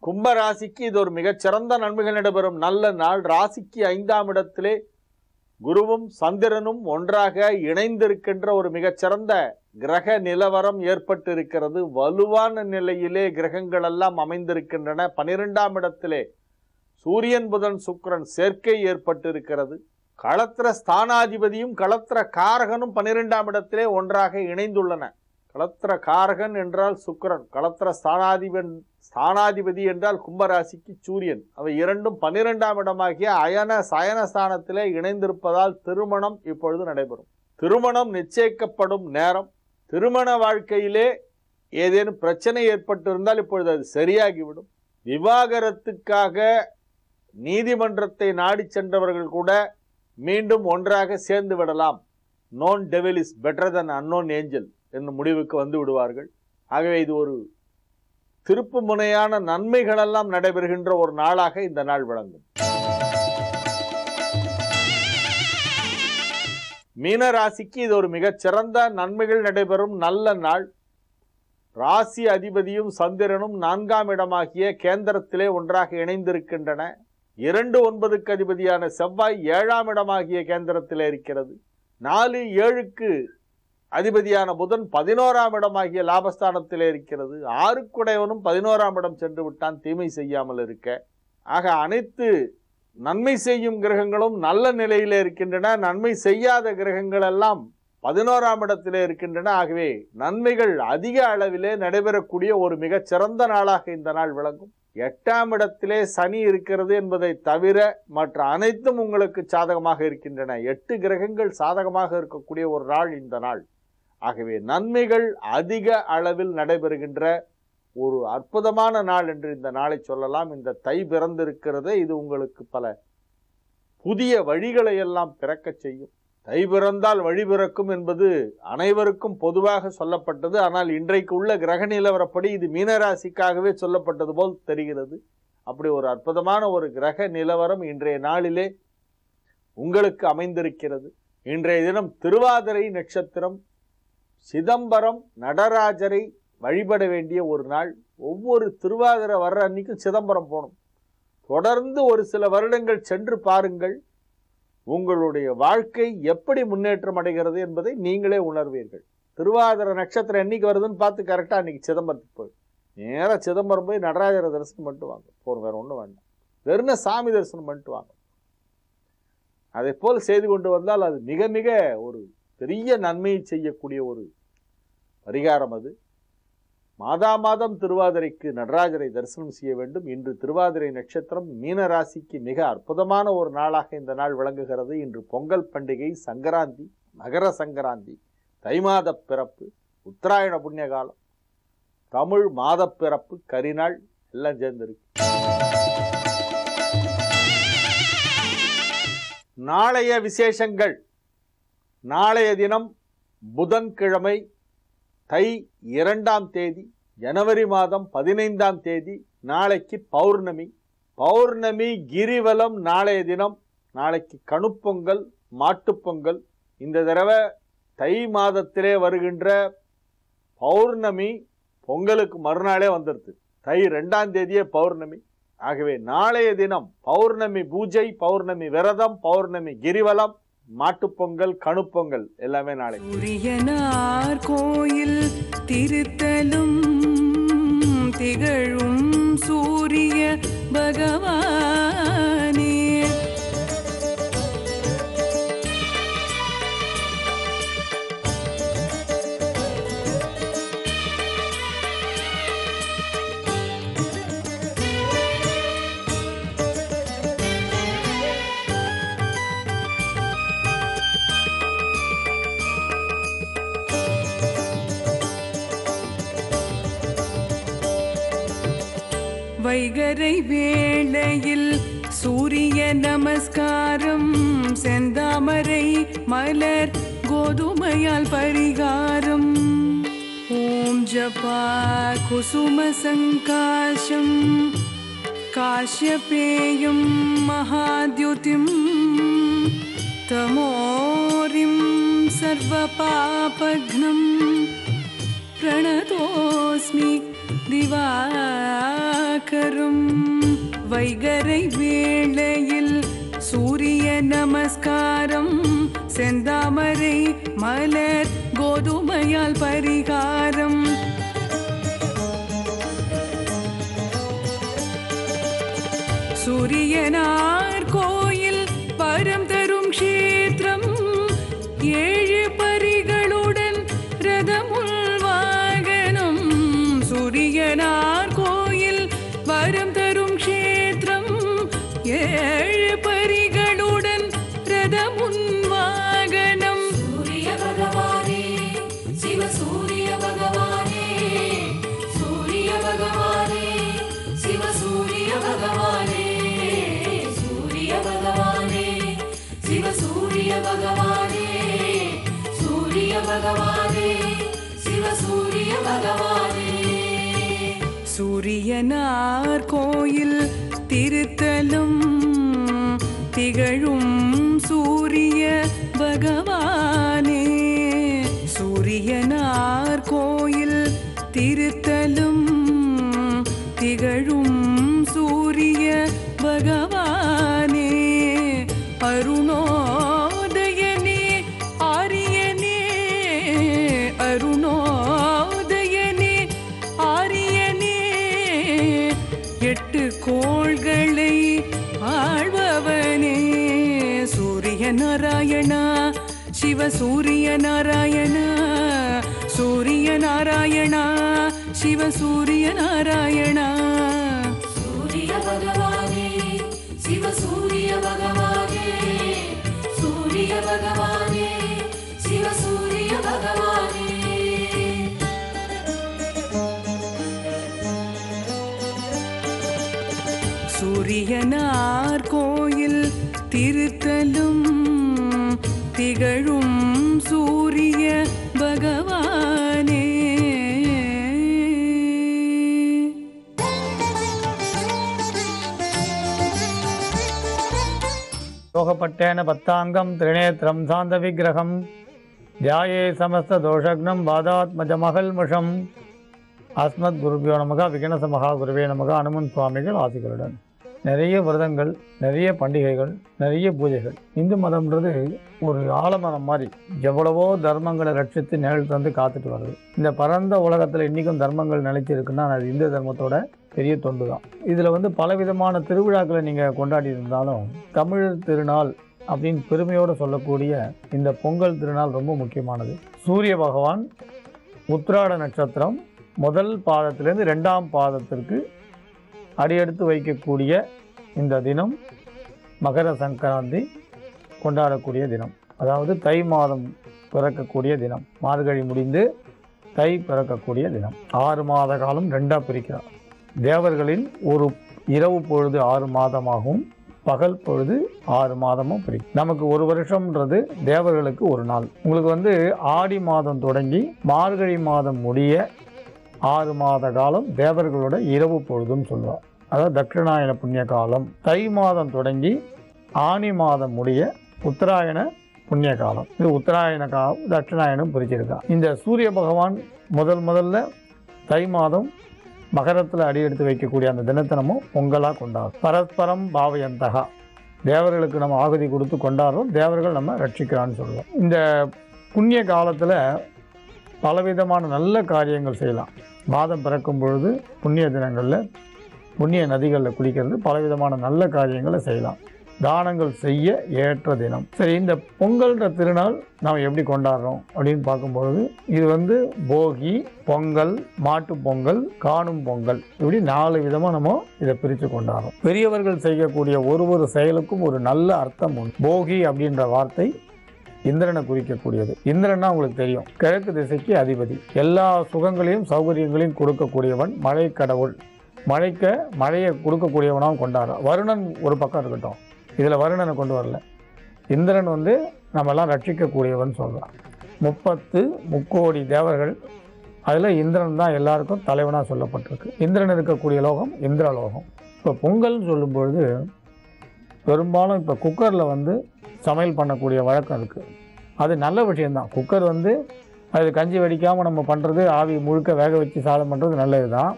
கும்ப ராசிக்கு இது ஒரு மிகச்சிறந்த நன்மைகள் நடைபெறும் நல்ல நாள். ராசிக்கு 5ஆம் இடத்திலே குருவும் சந்திரனும் ஒன்றாக இணைந்திருக்கின்ற ஒரு மிகச்சிறந்த கிரக நிலவரம் ஏற்பட்டு இருக்கிறது. வலுவான நிலையிலே கிரகங்கள் எல்லாம் அமைந்திருக்கின்றன. 12ஆம் இடத்திலே சூரியன் புதன் சுக்கிரன் சேர்க்கை ஏற்பட்டு இருக்கிறது. களத்திர ஸ்தானாதிபதியும் களத்திர காரகனும் 12ஆம் இடத்திலே ஒன்றாக இணைந்துள்ளன. களத்திர காரகன் என்றால் சுக்கிரன், களத்திர ஸ்தானாதிபதி என்றால் கும்பராசிக்கு சூரியன். அவை இரண்டும் 12ஆம் இடமாகிய அயன சயன ஸ்தானத்திலே இணைந்திருப்பதால் திருமணம் இப்பொழுது நடைபெறும். திருமணம் நிச்சயிக்கப்படும் நேரம். திருமண வாழ்க்கையிலே ஏதேனும் பிரச்சனை ஏற்பட்டிருந்தால் இப்பொழுது அது சரியாகிவிடும். விவாகரத்துக்காக நீதிமன்றத்தை நாடி சென்றவர்கள் கூட மீண்டும் ஒன்றாக சேர்ந்து விடலாம். Known devil is better than unknown angel என்னும் முடிவுக்கு வந்து விடுவார்கள். ஆகவே இது ஒரு திருப்பு முனையான நன்மைகளெல்லாம் நடைபெறுகின்ற ஒரு நாளாக இந்த நாள் விளங்கும். மீன ராசிக்கு இது ஒரு மிகச்சிறந்த நன்மைகள் நடைபெறும் நல்ல நாள். ராசி அதிபதியும் சந்திரனும் 4ஆம் இடமாகிய கேந்திரத்திலே ஒன்றாக இணைந்திருக்கின்றன. 2-9க்கு அதிபதியான செவ்வாய் 7ஆம் இடமாகிய கேந்திரத்திலே இருக்கிறது. 4-7க்கு அதிபதியான புதன் 11ஆம் இடமாகிய லாபஸ்தானத்திலே இருக்கிறது. 6குடையவனும் 11ஆம் இடம் சென்று விட்டான் தீமை செய்யாமல் இருக்க. ஆக அனைத்து நன்மை செய்யும் கிரகங்களும் நல்ல நிலையிலே இருக்கின்றன. நன்மை செய்யாத கிரகங்கள் எல்லாம் 11ஆம் இடத்திலே இருக்கின்றன. ஆகவே நன்மைகள் அதிக அளவிலே நடைபெறக்கூடிய ஒரு மிகச்சிறந்த நாளாக இந்த நாள் விளங்கும். 8ஆம் இடத்திலே சனி இருக்கிறது என்பதை தவிர மற்ற அனைத்தும் உங்களுக்கு சாதகமாக இருக்கின்றன. 8 கிரகங்கள் சாதகமாக இருக்கக்கூடிய ஒரு நாள் இந்த நாள். ஆகவே நன்மைகள் அதிக அளவில் நடைபெறுகின்ற ஒரு அற்புதமான நாள் என்று இந்த நாளை சொல்லலாம். இந்த தை பிறந்திருக்கிறது, இது உங்களுக்கு பல புதிய வழிகளை எல்லாம் பிறக்க செய்யும். தை பிறந்தால் வழி பிறக்கும் என்பது அனைவருக்கும் பொதுவாக சொல்லப்பட்டது. ஆனால் இன்றைக்கு உள்ள கிரக நிலவரப்படி இது மீனராசிக்காகவே சொல்லப்பட்டது போல் தெரிகிறது. அப்படி ஒரு அற்புதமான ஒரு கிரக நிலவரம் இன்றைய நாளிலே உங்களுக்கு அமைந்திருக்கிறது. இன்றைய தினம் திருவாதிரை நட்சத்திரம். சிதம்பரம் நடராஜரை வழிபட வேண்டிய ஒரு நாள். ஒவ்வொரு திருவாதிரை வர்ற அன்னைக்கும் சிதம்பரம் போகணும். தொடர்ந்து ஒரு சில வருடங்கள் சென்று பாருங்கள். உங்களுடைய வாழ்க்கை எப்படி முன்னேற்றம் அடைகிறது என்பதை நீங்களே உணர்வீர்கள். திருவாதிரை நட்சத்திரம் என்னைக்கு வருதுன்னு பார்த்து கரெக்டாக அன்னைக்கு சிதம்பரத்துக்கு போய் நேராக சிதம்பரம் போய் நடராஜரை தரிசனம் மட்டும் வாங்க போகிறோம், வேற ஒன்றும் வேண்டாம். வெறும் சாமி தரிசனம் பண்ணிட்டு வாங்க. அதை போல் செய்து கொண்டு வந்தால் அது மிக மிக ஒரு பெரிய நன்மையை செய்யக்கூடிய ஒரு பரிகாரம். அது மாதா மாதம் திருவாதிரைக்கு நடராஜரை தரிசனம் செய்ய வேண்டும். இன்று திருவாதிரை நட்சத்திரம், மீன ராசிக்கு மிக அற்புதமான ஒரு நாளாக இந்த நாள் விளங்குகிறது. இன்று பொங்கல் பண்டிகை, சங்கராந்தி, மகர சங்கராந்தி, தை மாத பிறப்பு, உத்தராயண புண்ணிய காலம், தமிழ் மாத பிறப்பு, கரிநாள் எல்லாம் சேர்ந்திருக்கு. நாளைய விசேஷங்கள். நாளைய தினம் புதன்கிழமை, தை 2ஆம் தேதி, ஜனவரி மாதம் 15ஆம் தேதி. நாளைக்கு பௌர்ணமி. பௌர்ணமி கிரிவலம் நாளைய தினம். நாளைக்கு கணுப்பொங்கல், மாட்டுப்பொங்கல். இந்த தடவை தை மாதத்திலே வருகின்ற பௌர்ணமி பொங்கலுக்கு மறுநாளே வந்துடுது. தை 2ஆம் தேதியே பௌர்ணமி. ஆகவே நாளைய தினம் பௌர்ணமி பூஜை, பௌர்ணமி விரதம், பௌர்ணமி கிரிவலம், மாட்டுப்பொங்கல், கணுப்பொங்கல் எல்லாமே நாளை. சூரியனார் கோயில் திருத்தலும் திகழும் சூரிய பகவானே, வைகரை வேளையில் சூரிய நமஸ்காரம், செந்தாமரை மலர் கோதுமையால் பரிகாரம். ஓம் ஜபா குசும சங்காஷம் காஷ்யபேயம் மகாத்யுதிம் தமோரிம் சர்வ பாபக்னம் பிரணதோஸ்மி திவாகரம். வைகரை வேளையில் சூரிய நமஸ்காரம், செந்தாமரை மலர் கோதுமையால் பரிகாரம். சூரியனார் கோயில் பரம் தரும் க்ஷேத்திரம், 7 பரிகளுடன் ரதமுள் வாகனம். சூரியனார் கோயில் வரம் தரும் க்ஷேத்திரம், 7 பரிகளுடன் ரதமுன் வாகனம். சூரிய பகவானே சிவ சூரிய பகவானே, சூரிய பகவானே சிவ சூரிய பகவானே, சூரிய பகவானே சிவ சூரிய பகவானே, சூரிய பகவானே சிவ சூரிய பகவானே. சூரியனார் கோயில் திருத்தலும் திகழும் சூரிய பகவானே, சூரியனார் கோயில் திருத்தலும் திகழும் சூரிய பகவானே. அருணோதயனே ஆரியனே, அருணோதயனே ஆரியனே, 8 கோள்களை ஆழ்பவனே. சூரிய நாராயணா சிவ சூரிய நாராயணா, சூரிய நாராயணா சிவ சூரிய நாராயணா. சூரிய பகவானே சிவ சூரிய பகவானே, சூரிய பகவானே சிவ சூரிய பகவானே. சூரியனார் கோயில் திருத்தலும் திகழும் சூரிய பகவானே. யோகப்பட்டேன பத்தாங்கம் திரிநேத்திரம் சாந்த விக்கிரகம் தியாயே சமஸ்த தோஷக்னம் பாதாத்மஜமகல்முஷம். அஸ்மத் குருபியோ நமக. விகனச மகா குருவே நமக. அனுமன் சுவாமிகள் ஆசிகளுடன் நிறைய விரதங்கள், நிறைய பண்டிகைகள், நிறைய பூஜைகள். இந்து மதம்ன்றது ஒரு ஆலமரம் மாதிரி எவ்வளவோ தர்மங்களை ரட்சித்து நிழல் தந்து காத்துட்டு வருது. இந்த பரந்த உலகத்தில் இன்றைக்கும் தர்மங்கள் நிலைச்சிருக்குன்னா அது இந்து தர்மத்தோட பெரிய தொண்டு தான். இதில் பலவிதமான திருவிழாக்களை நீங்கள் கொண்டாடி இருந்தாலும் தமிழர் திருநாள் அப்படின்னு பெருமையோடு சொல்லக்கூடிய இந்த பொங்கல் திருநாள் ரொம்ப முக்கியமானது. சூரிய பகவான் உத்திராட நட்சத்திரம் முதல் பாதத்திலேருந்து 2ஆம் பாதத்திற்கு அடியெடுத்து வைக்கக்கூடிய இந்த தினம் மகர சங்கராந்தி கொண்டாடக்கூடிய தினம். அதாவது தை மாதம் பிறக்கக்கூடிய தினம். மார்கழி முடிந்து தை பிறக்கக்கூடிய தினம். 6 மாத காலம் 2ஆக பிரிக்கிறார். தேவர்களின் ஒரு இரவு பொழுது 6 மாதமாகவும் பகல் பொழுது 6 மாதமும் பிரிக்கும். நமக்கு ஒரு வருஷம்ன்றது தேவர்களுக்கு ஒரு நாள். உங்களுக்கு ஆடி மாதம் தொடங்கி மார்கழி மாதம் முடிய 6 மாத காலம் தேவர்களோட இரவு பொழுதும் சொல்லுவார். அதாவது தட்சிணாயன புண்ணிய காலம். தை மாதம் தொடங்கி ஆனி மாதம் முடிய உத்தராயண புண்ணிய காலம். இது உத்தராயண காலம், தட்சிணாயனம் பிரிச்சிருக்கா. இந்த சூரிய பகவான் முதல்ல தை மாதம் மகரத்தில் அடியெடுத்து வைக்கக்கூடிய அந்த தினத்தினமும் பொங்கலாக கொண்டாடும். பரஸ்பரம் பாவயந்தகா, தேவர்களுக்கு நம்ம ஆகுதி கொடுத்து கொண்டாடுறோம், தேவர்கள் நம்ம ரட்சிக்கிறான்னு சொல்லுவோம். இந்த புண்ணிய காலத்தில் பலவிதமான நல்ல காரியங்கள் செய்யலாம். மாதம் பிறக்கும் பொழுது புண்ணிய தினங்களில் புண்ணிய நதிகளில் குளிக்கிறது, பலவிதமான நல்ல காரியங்களை செய்யலாம். தானங்கள் செய்ய ஏற்ற தினம். சரி, இந்த பொங்கல்ன்ற திருநாள் நாம் எப்படி கொண்டாடுறோம் அப்படின்னு பார்க்கும்பொழுது இது போகி, பொங்கல், மாட்டு பொங்கல், காணும் பொங்கல், இப்படி 4 விதமாக நம்ம இதை பிரித்து கொண்டாடுறோம். பெரியவர்கள் செய்யக்கூடிய ஒரு செயலுக்கும் ஒரு நல்ல அர்த்தம் உண்டு. போகி அப்படின்ற வார்த்தை இந்திரனை குறிக்கக்கூடியது. இந்திரன்னா உங்களுக்கு தெரியும், கிழக்கு திசைக்கு அதிபதி, எல்லா சுகங்களையும் சௌகரியங்களையும் கொடுக்கக்கூடியவன், மழை கடவுள். மழையை கொடுக்கக்கூடியவனாகவும் கொண்டாடுறான். வருணன் ஒரு பக்கம் இருக்கட்டும், இதில் வருணனை கொண்டு வரல. இந்திரன் நம்மெல்லாம் ரட்சிக்கக்கூடியவன் சொல்கிறான். 30 முக்கோடி தேவர்கள், அதில் இந்திரன் தான் எல்லாருக்கும் தலைவனாக சொல்லப்பட்டிருக்கு. இந்திரன் இருக்கக்கூடிய லோகம் இந்திரலோகம். இப்போ பொங்கல்னு சொல்லும்பொழுது பெரும்பாலும் இப்போ குக்கரில் சமையல் பண்ணக்கூடிய வழக்கம் இருக்குது. அது நல்ல விஷயந்தான். குக்கர் அது கஞ்சி வடிக்காமல் நம்ம பண்ணுறது, ஆவி முழுக்க வேக வச்சு சாதம் பண்ணுறது நல்லது தான்.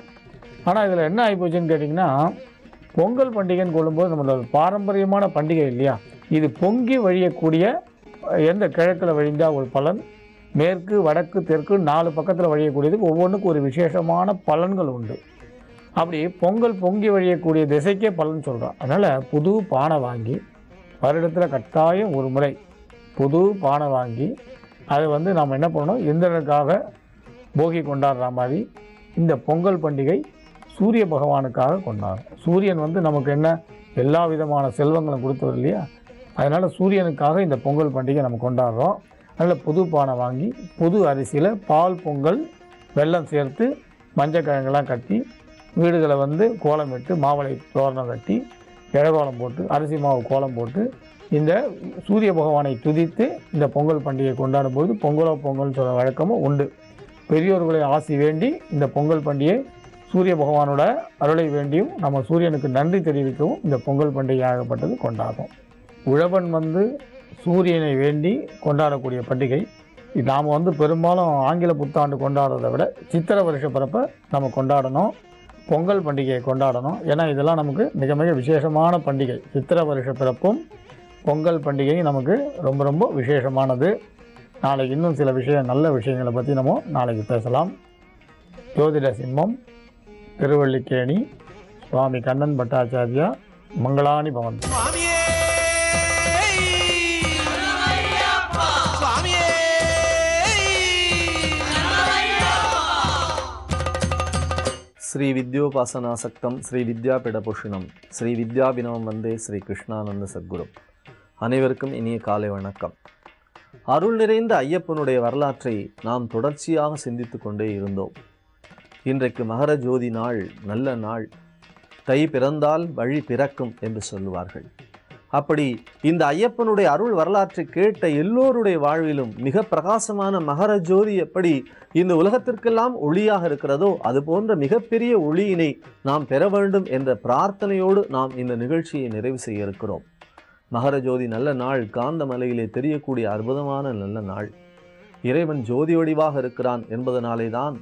ஆனால் இதில் என்ன ஆகிப்போச்சுன்னு கேட்டிங்கன்னா, பொங்கல் பண்டிகைன்னு கொள்ளும்போது நம்மளோட பாரம்பரியமான பண்டிகை இல்லையா, இது பொங்கி வழியக்கூடிய, எந்த கிழக்கில் வழிந்தால் ஒரு பலன், மேற்கு வடக்கு தெற்கு 4 பக்கத்தில் வழியக்கூடியதுக்கு ஒவ்வொன்றுக்கும் ஒரு விசேஷமான பலன்கள் உண்டு. அப்படி பொங்கல் பொங்கி வழியக்கூடிய திசைக்கே பலன் சொல்கிறான். அதனால் புது பானை வாங்கி, வருடத்தில் கட்டாயம் ஒரு முறை புது பானை வாங்கி அதை நாம் என்ன பண்ணணும், இந்திரனுக்காக போகி கொண்டாடுற மாதிரி இந்த பொங்கல் பண்டிகை சூரிய பகவானுக்காக கொண்டாடும். சூரியன் நமக்கு என்ன எல்லா விதமான செல்வங்களும் கொடுத்தவர் இல்லையா, அதனால் சூரியனுக்காக இந்த பொங்கல் பண்டிகை நம்ம கொண்டாடுறோம். அதனால் புது பானை வாங்கி புது அரிசியில் பால் பொங்கல், வெல்லம் சேர்த்து, மஞ்சக்கிழங்கெல்லாம் கட்டி, வீடுகளை கோலம் விட்டு, மாவளை தோரணம் கட்டி, இழகோலம் போட்டு, அரிசி மாவு கோலம் போட்டு, இந்த சூரிய பகவானை துதித்து இந்த பொங்கல் பண்டிகை கொண்டாடும்போது பொங்கல்னு சொல்கிற வழக்கமும் உண்டு. பெரியோர்களை ஆசி வேண்டி இந்த பொங்கல் பண்டிகை சூரிய பகவானோட அருளை வேண்டியும் நம்ம சூரியனுக்கு நன்றி தெரிவிக்கவும் இந்த பொங்கல் பண்டிகையாகப்பட்டது கொண்டாடும். உழவன் சூரியனை வேண்டி கொண்டாடக்கூடிய பண்டிகை. நாம் பெரும்பாலும் ஆங்கில புத்தாண்டு கொண்டாடுறதை விட சித்திரை வருஷ பிறப்பை நம்ம கொண்டாடணும், பொங்கல் பண்டிகையை கொண்டாடணும். ஏன்னா இதெல்லாம் நமக்கு மிக மிக விசேஷமான பண்டிகை. சித்திரை வருஷ பிறப்பும் பொங்கல் பண்டிகையும் நமக்கு ரொம்ப ரொம்ப விசேஷமானது. நாளைக்கு இன்னும் சில நல்ல விஷயங்களை பற்றி நம்ம நாளைக்கு பேசலாம். ஜோதிட சிம்மம், திருவள்ளிக்கேணி, சுவாமி கண்ணன் பட்டாச்சாரியா, மங்களானி பவன். ஸ்ரீ வித்யோபாசனாசக்தம் ஸ்ரீ வித்யாபீடபூஷணம் ஸ்ரீ வித்யாபினவம் வந்தே ஸ்ரீ கிருஷ்ணானந்த சத்குரு. அனைவருக்கும் இனிய காலை வணக்கம். அருள் நிறைந்த ஐயப்பனுடைய வரலாற்றை நாம் தொடர்ச்சியாக சிந்தித்து கொண்டே இருந்தோம். இன்றைக்கு மகர ஜோதி நாள், நல்ல நாள். தை பிறந்தால் வழி பிறக்கும் என்று சொல்லுவார்கள். அப்படி இந்த ஐயப்பனுடைய அருள் வரலாற்றை கேட்ட எல்லோருடைய வாழ்விலும் மிக பிரகாசமான மகர ஜோதி எப்படி இந்த உலகத்திற்கெல்லாம் ஒளியாக இருக்கிறதோ அது போன்ற மிகப்பெரிய ஒளியினை நாம் பெற வேண்டும் என்ற பிரார்த்தனையோடு நாம் இந்த நிகழ்ச்சியை நிறைவு செய்ய இருக்கிறோம். மகர ஜோதி நல்ல நாள், காந்த மலையிலே தெரியக்கூடிய அற்புதமான நல்ல நாள். இறைவன் ஜோதி வடிவாக இருக்கிறான் என்பதனாலே தான்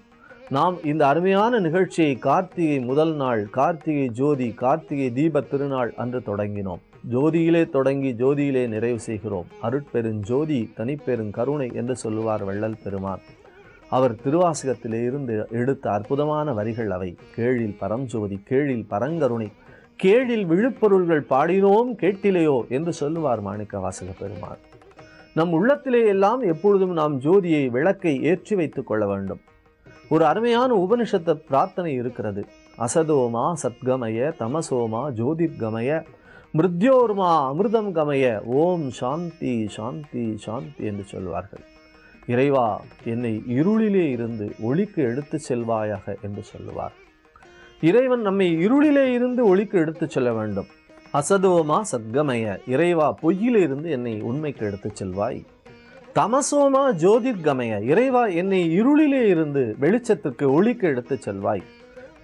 நாம் இந்த அருமையான நிகழ்ச்சியை கார்த்திகை முதல் நாள், கார்த்திகை ஜோதி, கார்த்திகை தீப திருநாள் அன்று தொடங்கினோம். ஜோதியிலே தொடங்கி ஜோதியிலே நிறைவு செய்கிறோம். அருட்பெருஞ்சோதி தனிப்பெருங்கருணை என்று சொல்லுவார் வள்ளல் பெருமான். அவர் திருவாசகத்திலே இருந்து எடுத்த அற்புதமான வரிகள் அவை. கேழில் பரஞ்சோதி, கேழில் பரங்கருணை, கேழில் விழுப்பொருள்கள் பாடினோம் கேட்டிலையோ என்று சொல்லுவார் மாணிக்க வாசக பெருமான். நம் உள்ளத்திலே எல்லாம் எப்பொழுதும் நாம் ஜோதியை, விளக்கை ஏற்றி வைத்துக் கொள்ள வேண்டும். ஒரு அருமையான உபனிஷத்து பிரார்த்தனை இருக்கிறது. அசதோமா சத்கமய, தமசோமா ஜோதிர்கமய, மிருத்யோர்மா அமிர்தம் கமய, ஓம் சாந்தி சாந்தி சாந்தி என்று சொல்வார்கள். இறைவா, என்னை இருளிலே இருந்து ஒளிக்கு எடுத்து செல்வாயாக என்று சொல்லுவார். இறைவன் நம்மை இருளிலே இருந்து ஒளிக்கு எடுத்து செல்ல வேண்டும். அசதோமா சத்கமய, இறைவா பொய்யிலே இருந்து என்னை உண்மைக்கு எடுத்து செல்வாய். தமசோமா ஜோதிர்கமய, இறைவா என்னை இருளிலே இருந்து வெளிச்சத்துக்கு ஒளிக்கு எடுத்து செல்வாய்.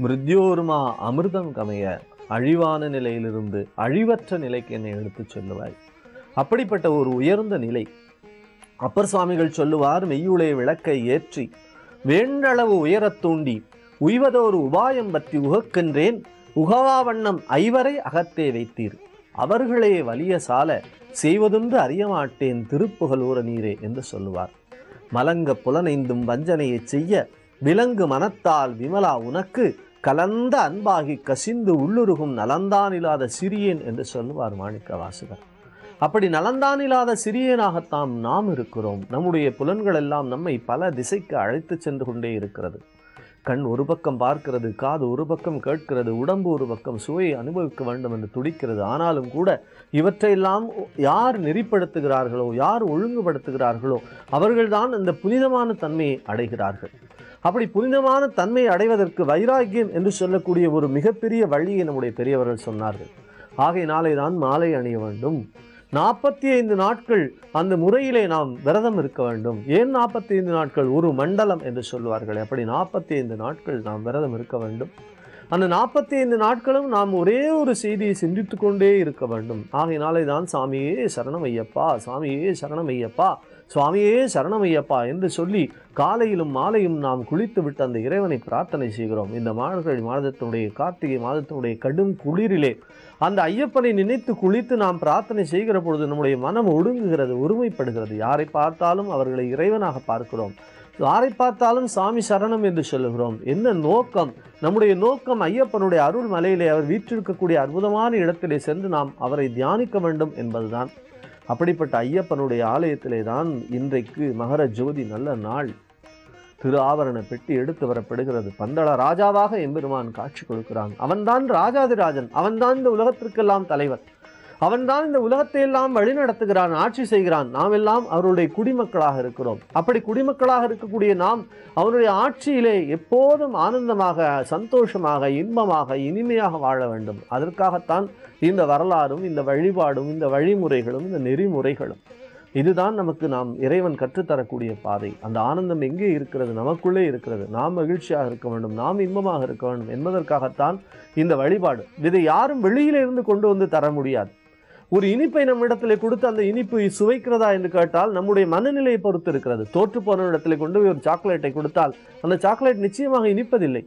மிருத்யோர்மா அமிர்தம் கமய, அழிவான நிலையிலிருந்து அழிவற்ற நிலைக்கு என்னை எடுத்து செல்லுவாய். அப்படிப்பட்ட ஒரு உயர்ந்த நிலை. அப்பர் சுவாமிகள் சொல்லுவார், மெய்யுளே விளக்கை ஏற்றி வேண்டளவு உயரத் தூண்டி உய்வதோர் உபாயம் பற்றி உகக்கின்றேன், உகவா வண்ணம் ஐவரை அகத்தே வைத்தீர், அவர்களே வலிய சால செய்வதொன்று அறியமாட்டேன் திருப்புகழூர நீரே என்று சொல்லுவார். மலங்க புலனைந்தும் வஞ்சனையை செய்ய விலங்கு மனத்தால் விமலா உனக்கு கலந்த அன்பாகி கசிந்து உள்ளுருகும் நலந்தான் இல்லாத சிறியேன் என்று சொல்லுவார் மாணிக்க வாசகர். அப்படி நலந்தான் இல்லாத சிறியனாகத்தான் நாம் இருக்கிறோம். நம்முடைய புலன்கள் எல்லாம் நம்மை பல திசைக்கு அழைத்து சென்று கொண்டே இருக்கிறது. கண் ஒரு பக்கம் பார்க்கிறது, காது ஒரு பக்கம் கேட்கிறது, உடம்பு ஒரு பக்கம் சுவையை அனுபவிக்க வேண்டும் என்று துடிக்கிறது. ஆனாலும் கூட இவற்றையெல்லாம் யார் நெறிப்படுத்துகிறார்களோ, யார் ஒழுங்குபடுத்துகிறார்களோ அவர்கள்தான் இந்த புனிதமான தன்மையை அடைகிறார்கள். அப்படி புனிதமான தன்மை அடைவதற்கு வைராக்கியம் என்று சொல்லக்கூடிய ஒரு மிகப்பெரிய வழியை நம்முடைய பெரியவர்கள் சொன்னார்கள். ஆகையினாலே தான் மாலை அணிய வேண்டும். 45 நாட்கள் அந்த முறையிலே நாம் விரதம் இருக்க வேண்டும். ஏன் 45 நாட்கள்? ஒரு மண்டலம் என்று சொல்வார்கள். அப்படி 45 நாட்கள் நாம் விரதம் இருக்க வேண்டும். அந்த 45 நாட்களும் நாம் ஒரே ஒரு செய்தியை சிந்தித்து கொண்டே இருக்க வேண்டும். ஆகையினாலே தான் சாமியே சரணம் ஐயப்பா, சாமியே சரணம் ஐயப்பா, சுவாமியே சரணம் ஐயப்பா என்று சொல்லி காலையிலும் மாலையும் நாம் குளித்து விட்டு அந்த இறைவனை பிரார்த்தனை செய்கிறோம். இந்த மார்கழி மாதத்தினுடைய, கார்த்திகை மாதத்தினுடைய கடும் குளிரிலே அந்த ஐயப்பனை நினைத்து குளித்து நாம் பிரார்த்தனை செய்கிற பொழுது நம்முடைய மனம் ஒடுங்குகிறது, ஒருமைப்படுகிறது. யாரை பார்த்தாலும் அவர்களை இறைவனாக பார்க்கிறோம். யாரை பார்த்தாலும் சாமி சரணம் என்று சொல்லுகிறோம். என்ன நோக்கம்? நம்முடைய நோக்கம் ஐயப்பனுடைய அருள் மலையிலே அவர் வீற்றிருக்கக்கூடிய அற்புதமான இடத்திலே சென்று நாம் அவரை தியானிக்க வேண்டும் என்பதுதான். அப்படிப்பட்ட ஐயப்பனுடைய ஆலயத்திலே தான் இன்றைக்கு மகர ஜோதி நல்ல நாள். திரு ஆவரண பெட்டி எடுத்து வரப்படுகிறது. பந்தள ராஜாவாக எம்பெருமான் காட்சி கொடுக்கிறான். அவன்தான் ராஜாதிராஜன், அவன்தான் இந்த உலகத்திற்கெல்லாம் தலைவர், அவன்தான் இந்த உலகத்தை எல்லாம் வழிநடத்துகிறான், ஆட்சி செய்கிறான். நாம் எல்லாம் அவருடைய குடிமக்களாக இருக்கிறோம். அப்படி குடிமக்களாக இருக்கக்கூடிய நாம் அவருடைய ஆட்சியிலே எப்போதும் ஆனந்தமாக, சந்தோஷமாக, இன்பமாக, இனிமையாக வாழ வேண்டும். அதற்காகத்தான் இந்த வரலாறும், இந்த வழிபாடும், இந்த வழிமுறைகளும், இந்த நெறிமுறைகளும். இதுதான் நமக்கு நாம் இறைவன் கற்றுத்தரக்கூடிய பாதை. அந்த ஆனந்தம் எங்கே இருக்கிறது? நமக்குள்ளே இருக்கிறது. நாம் மகிழ்ச்சியாக இருக்க வேண்டும், நாம் இன்பமாக இருக்க வேண்டும் என்பதற்காகத்தான் இந்த வழிபாடு. இதை யாரும் வெளியிலிருந்து கொண்டு வந்து தர முடியாது. ஒரு இனிப்பை நம்மிடத்திலே கொடுத்து அந்த இனிப்பு சுவைக்கிறதா என்று கேட்டால் நம்முடைய மனநிலையை பொறுத்து இருக்கிறது. தோற்று போன இடத்துல கொண்டு போய் ஒரு சாக்லேட்டை கொடுத்தால் அந்த சாக்லேட் நிச்சயமாக இனிப்பதில்லை.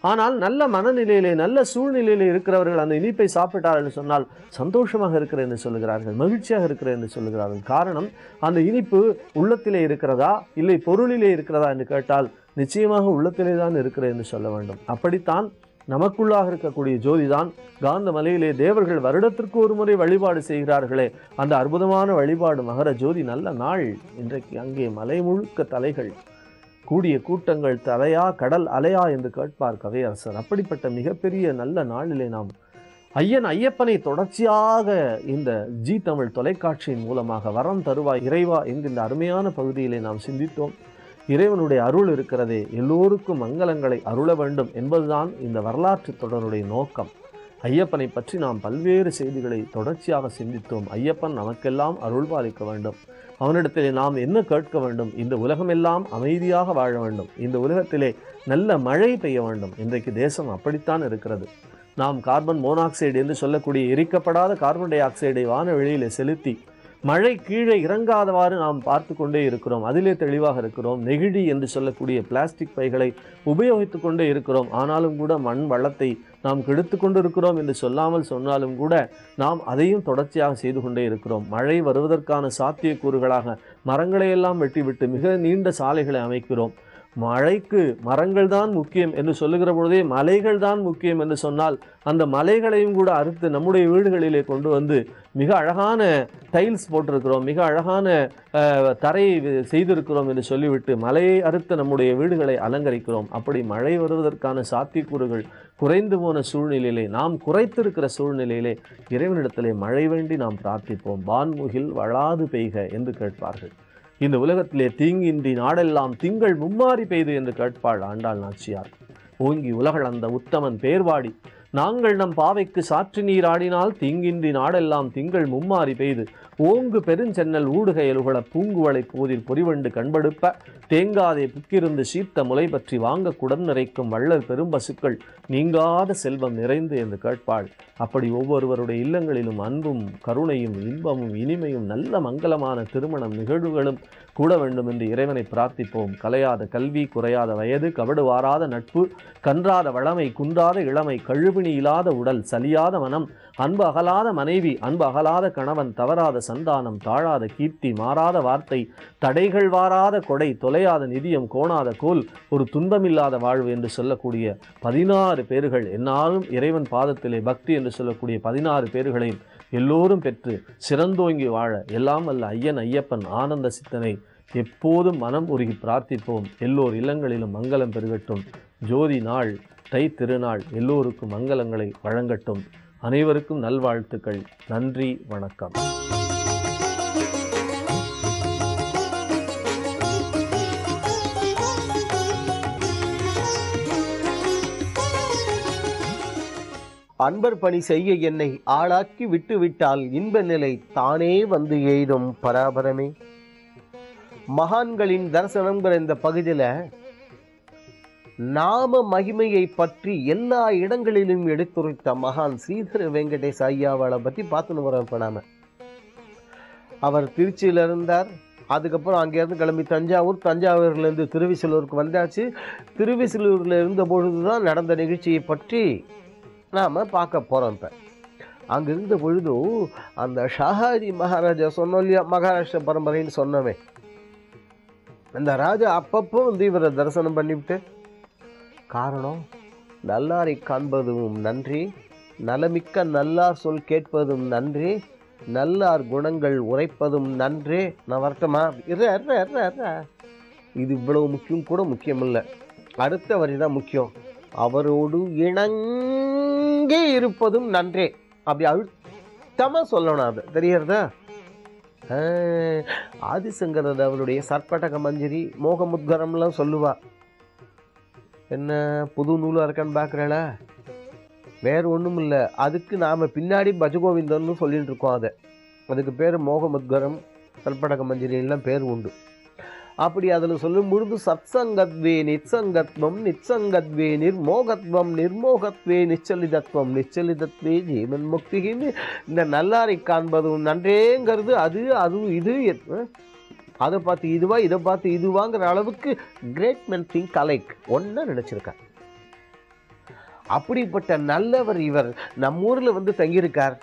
ஆனால் நல்ல மனநிலையிலே, நல்ல சூழ்நிலையிலே இருக்கிறவர்கள் அந்த இனிப்பை சாப்பிட்டார் என்று சொன்னால் சந்தோஷமாக இருக்கிறேன் என்று சொல்லுகிறார்கள், மகிழ்ச்சியாக இருக்கிறேன் என்று சொல்லுகிறார்கள். காரணம், அந்த இனிப்பு உள்ளத்திலே இருக்கிறதா இல்லை பொருளிலே இருக்கிறதா என்று கேட்டால் நிச்சயமாக உள்ளத்திலே தான் இருக்கிறேன் என்று சொல்ல வேண்டும். அப்படித்தான் நமக்குள்ளாக இருக்கக்கூடிய ஜோதிதான் காந்த மலையிலே தேவர்கள் வருடத்திற்கு ஒரு முறை வழிபாடு செய்கிறார்களே, அந்த அற்புதமான வழிபாடு மகர ஜோதி நல்ல நாள். இன்றைக்கு அங்கே மலை முழுக்க தலைகள், கூடிய கூட்டங்கள், தலையா கடல் அலையா என்று கேட்பார் கவியரசர். அப்படிப்பட்ட மிகப்பெரிய நல்ல நாளிலே நாம் ஐயப்பனை தொடர்ச்சியாக இந்த ஜி தமிழ் தொலைக்காட்சியின் மூலமாக வரம் தருவாய் இறைவா என்கின்ற அருமையான பகுதியிலே நாம் சிந்தித்தோம். இறைவனுடைய அருள் இருக்கிறதே, எல்லோருக்கும் மங்களங்களை அருள வேண்டும் என்பதுதான் இந்த வரலாற்று தொடருடைய நோக்கம். ஐயப்பனை பற்றி நாம் பல்வேறு செய்திகளை தொடர்ச்சியாக சிந்தித்தோம். ஐயப்பன் நமக்கெல்லாம் அருள் பாலிக்க வேண்டும். அவனிடத்திலே நாம் என்ன கேட்க வேண்டும்? இந்த உலகமெல்லாம் அமைதியாக வாழ வேண்டும், இந்த உலகத்திலே நல்ல மழை பெய்ய வேண்டும். இன்றைக்கு தேசம் அப்படித்தான் இருக்கிறது. நாம் கார்பன் மோனாக்சைடு என்று சொல்லக்கூடிய எரிக்கப்படாத கார்பன் டை ஆக்சைடை வான வெளியிலே செலுத்தி மழை கீழே இறங்காதவாறு நாம் பார்த்து கொண்டே இருக்கிறோம். அதிலே தெளிவாக இருக்கிறோம். நெகிழி என்று சொல்லக்கூடிய பிளாஸ்டிக் பைகளை உபயோகித்து கொண்டே இருக்கிறோம். ஆனாலும் கூட மண் வளத்தை நாம் கெடுத்து கொண்டு இருக்கிறோம் என்று சொன்னாலும் கூட நாம் அதையும் தொடர்ச்சியாக செய்து கொண்டே இருக்கிறோம். மழை வருவதற்கான சாத்தியக்கூறுகளாக மரங்களையெல்லாம் வெட்டிவிட்டு மிக நீண்ட சாலைகளை அமைக்கிறோம். மழைக்கு மரங்கள் தான் முக்கியம் என்று சொல்லுகிற பொழுதே மலைகள் தான் முக்கியம் என்று சொன்னால் அந்த மலைகளையும் கூட அறுத்து நம்முடைய வீடுகளிலே கொண்டு வந்து மிக அழகான டைல்ஸ் போட்டிருக்கிறோம், மிக அழகான தரை செய்திருக்கிறோம் என்று சொல்லிவிட்டு மலையை அறுத்து நம்முடைய வீடுகளை அலங்கரிக்கிறோம். அப்படி மழை வருவதற்கான சாத்தியக்கூறுகள் குறைந்து போன சூழ்நிலையிலே, நாம் குறைத்திருக்கிற சூழ்நிலையிலே இறைவனிடத்திலே மழை வேண்டி நாம் பிரார்த்திப்போம். வான்முகில் வளாது பெய்க என்று கேட்பார்கள். இந்த உலகத்திலே தீங்கின்றி நாடெல்லாம் திங்கள் மும்மாறி பெய்து என்று கேட்பாள் ஆண்டாள் நாச்சியார். ஓங்கி உலகளந்த உத்தமன் பேர்வாடி நாங்கள் நம் பாவைக்கு சாற்று நீர் ஆடினால் தீங்கின்றி நாடெல்லாம் திங்கள் மும்மாறி பெய்து ஓங்கு பெருஞ்சென்னல் ஊடுகையலுகள பூங்குவளை போதில் பொறிவண்டு கண்படுப்ப தேங்காதே புக்கிருந்து சீத்த முலை பற்றி வாங்க குடம் நிறைக்கும் வள்ளல் பெரும்பசுக்கள் நீங்காத செல்வம் நிறைந்து என்று கேட்பாள். அப்படி ஒவ்வொருவருடைய இல்லங்களிலும் அன்பும் கருணையும் இன்பமும் இனிமையும் நல்ல மங்களமான திருமணம் நிகழ்வுகளும் கூட வேண்டும் என்று இறைவனை பிரார்த்திப்போம். கலையாத கல்வி, குறையாத வயது, கபடு வாராத நட்பு, கன்றாத வளமை, குன்றாத இளமை, கழுவினி இல்லாத உடல், சலியாத மனம், அன்பு அகலாத மனைவி, அன்பு அகலாத கணவன், தவறாத சந்தானம், தாழாத கீர்த்தி, மாறாத வார்த்தை, தடைகள் வாராத கொடை, தொலையாத நிதியம், கோணாத கோல், ஒரு துன்பமில்லாத வாழ்வு என்று சொல்லக்கூடிய 16 பேர்கள், என்னாலும் இறைவன் பாதத்திலே பக்தி என்று சொல்லக்கூடிய 16 பேர்களையும் எல்லோரும் பெற்று சிறந்தோங்கி வாழ எல்லாம் வல்ல ஐயன் ஐயப்பன் ஆனந்த சித்தனை எப்போதும் மனம் உருகி பிரார்த்திப்போம். எல்லோர் இல்லங்களிலும் மங்களம் பெருகட்டும். ஜோதி நாள், தை திருநாள் எல்லோருக்கும் மங்களங்களை வழங்கட்டும். அனைவருக்கும் நல்வாழ்த்துக்கள். நன்றி, வணக்கம். அன்பர் பணி செய்ய என்னை ஆளாக்கி விட்டு விட்டால் இன்ப நிலை தானே வந்து எய்தும் பராபரமே. மகான்களின் தரிசனம்ங்கிற இந்த பகுதியில நாம மகிமையை பற்றி எல்லா இடங்களிலும் எடுத்துரைத்த மகான் ஸ்ரீதர வெங்கடேஷ் ஐயாவாளை பத்தி பார்த்துன்னு வரோம். இப்ப நாம அவர் திருச்சியில இருந்தார். அதுக்கப்புறம் அங்கேருந்து கிளம்பி தஞ்சாவூர்லேருந்து திருவிசலூருக்கு வந்தாச்சு. திருவிசலூரில் இருந்த பொழுதுதான் நடந்த நிகழ்ச்சியை பற்றி நாம் பார்க்க போகிறோம். இப்போ அங்கே இருந்த பொழுது அந்த ஷாஹாஜி மகாராஜா சொன்னோம் இல்லையா, மகாராஷ்டிர பரம்பரைன்னு சொன்னவே, அந்த ராஜா அப்பப்போ இவரை தரிசனம் பண்ணிவிட்டு, காரணம் நல்லாரை காண்பதும் நன்றி, நலமிக்க நல்லார் சொல் கேட்பதும் நன்றி, நல்லார் குணங்கள் உரைப்பதும் நன்றே. நான் வரட்டுமா? இது இவ்வளவு முக்கியம் கூட முக்கியம் இல்லை, அடுத்த வரிதான் முக்கியம். அவரோடு இணங்கி இருப்பதும் நன்றே. அப்படி அழுத்தமா சொல்லணும். அது தெரியறதா? ஆதிசங்கரர் அவருடைய சர்படக மஞ்சரி, மோகமுத்கரம்லாம் சொல்லுவா. என்ன புது நூலாக இருக்கான்னு பார்க்குறாளா? வேறு ஒன்றும் இல்லை, அதுக்கு நாம் பின்னாடி பஜகோவிந்தன்னு சொல்லிட்டு இருக்கோம். அதுக்கு பேர் மோகமுத்கரம், சர்படக மஞ்சரி எல்லாம் பேர் உண்டு. அப்படி அதில் சொல்லும் பொழுது சத்சங்கத்வே நிச்சங்கத்வம், நிச்சங்கத்வே நிர்மோகத்வம், நிர்மோகத்வே நிச்சலிதத்வம், நிச்சலிதத்வே ஜீவன் முக்தின்னு இந்த நல்லாரை காண்பதும் நன்றேங்கிறது அது இது அதை பார்த்து இதுவா இதை பார்த்து இதுவாங்கிற அளவுக்கு கிரேட் மென் திங்க் அலைக் ஒன்னா நினைச்சிருக்கார். அப்படிப்பட்ட நல்லவர் இவர் நம்ம ஊரில் வந்து தங்கியிருக்கார்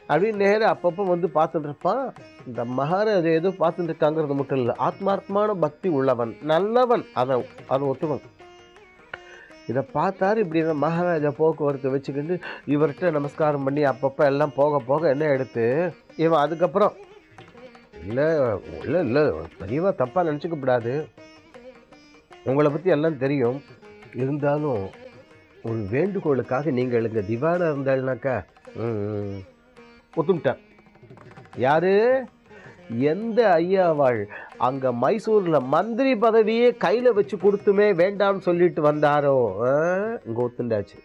அப்படின்னு நேரம் அப்பப்போ வந்து பார்த்துட்டு இருப்பான். இந்த மகாராஜா ஏதோ பார்த்துட்டு இருக்காங்கிறது மட்டும் இல்லை, ஆத்மார்த்தமான பக்தி உள்ளவன், நல்லவன், அதை ஒத்துவன். இதை பார்த்தாரு. இப்படி மகாராஜா போக்குவரத்தை வச்சுக்கிட்டு இவர்கிட்ட நமஸ்காரம் பண்ணி அப்பப்போ எல்லாம் போக போக என்ன எடுத்து இவன் அதுக்கப்புறம் இல்லை இல்லை இல்லை பெரியவா தப்பாக நினச்சிக்கப்படாது, உங்களை பற்றி எல்லாம் தெரியும், இருந்தாலும் ஒரு வேண்டுகோளுக்காக நீங்கள் எழுங்க திவானா இருந்தாள்னாக்கா ஒத்துமிட்டான். யாரு? எந்த ஐயாவாள் அங்க மைசூர்ல மந்திரி பதவியே கையில வச்சு கொடுத்துமே வேண்டாம்னு சொல்லிட்டு வந்தாரோ இங்க ஒத்துண்டாச்சு.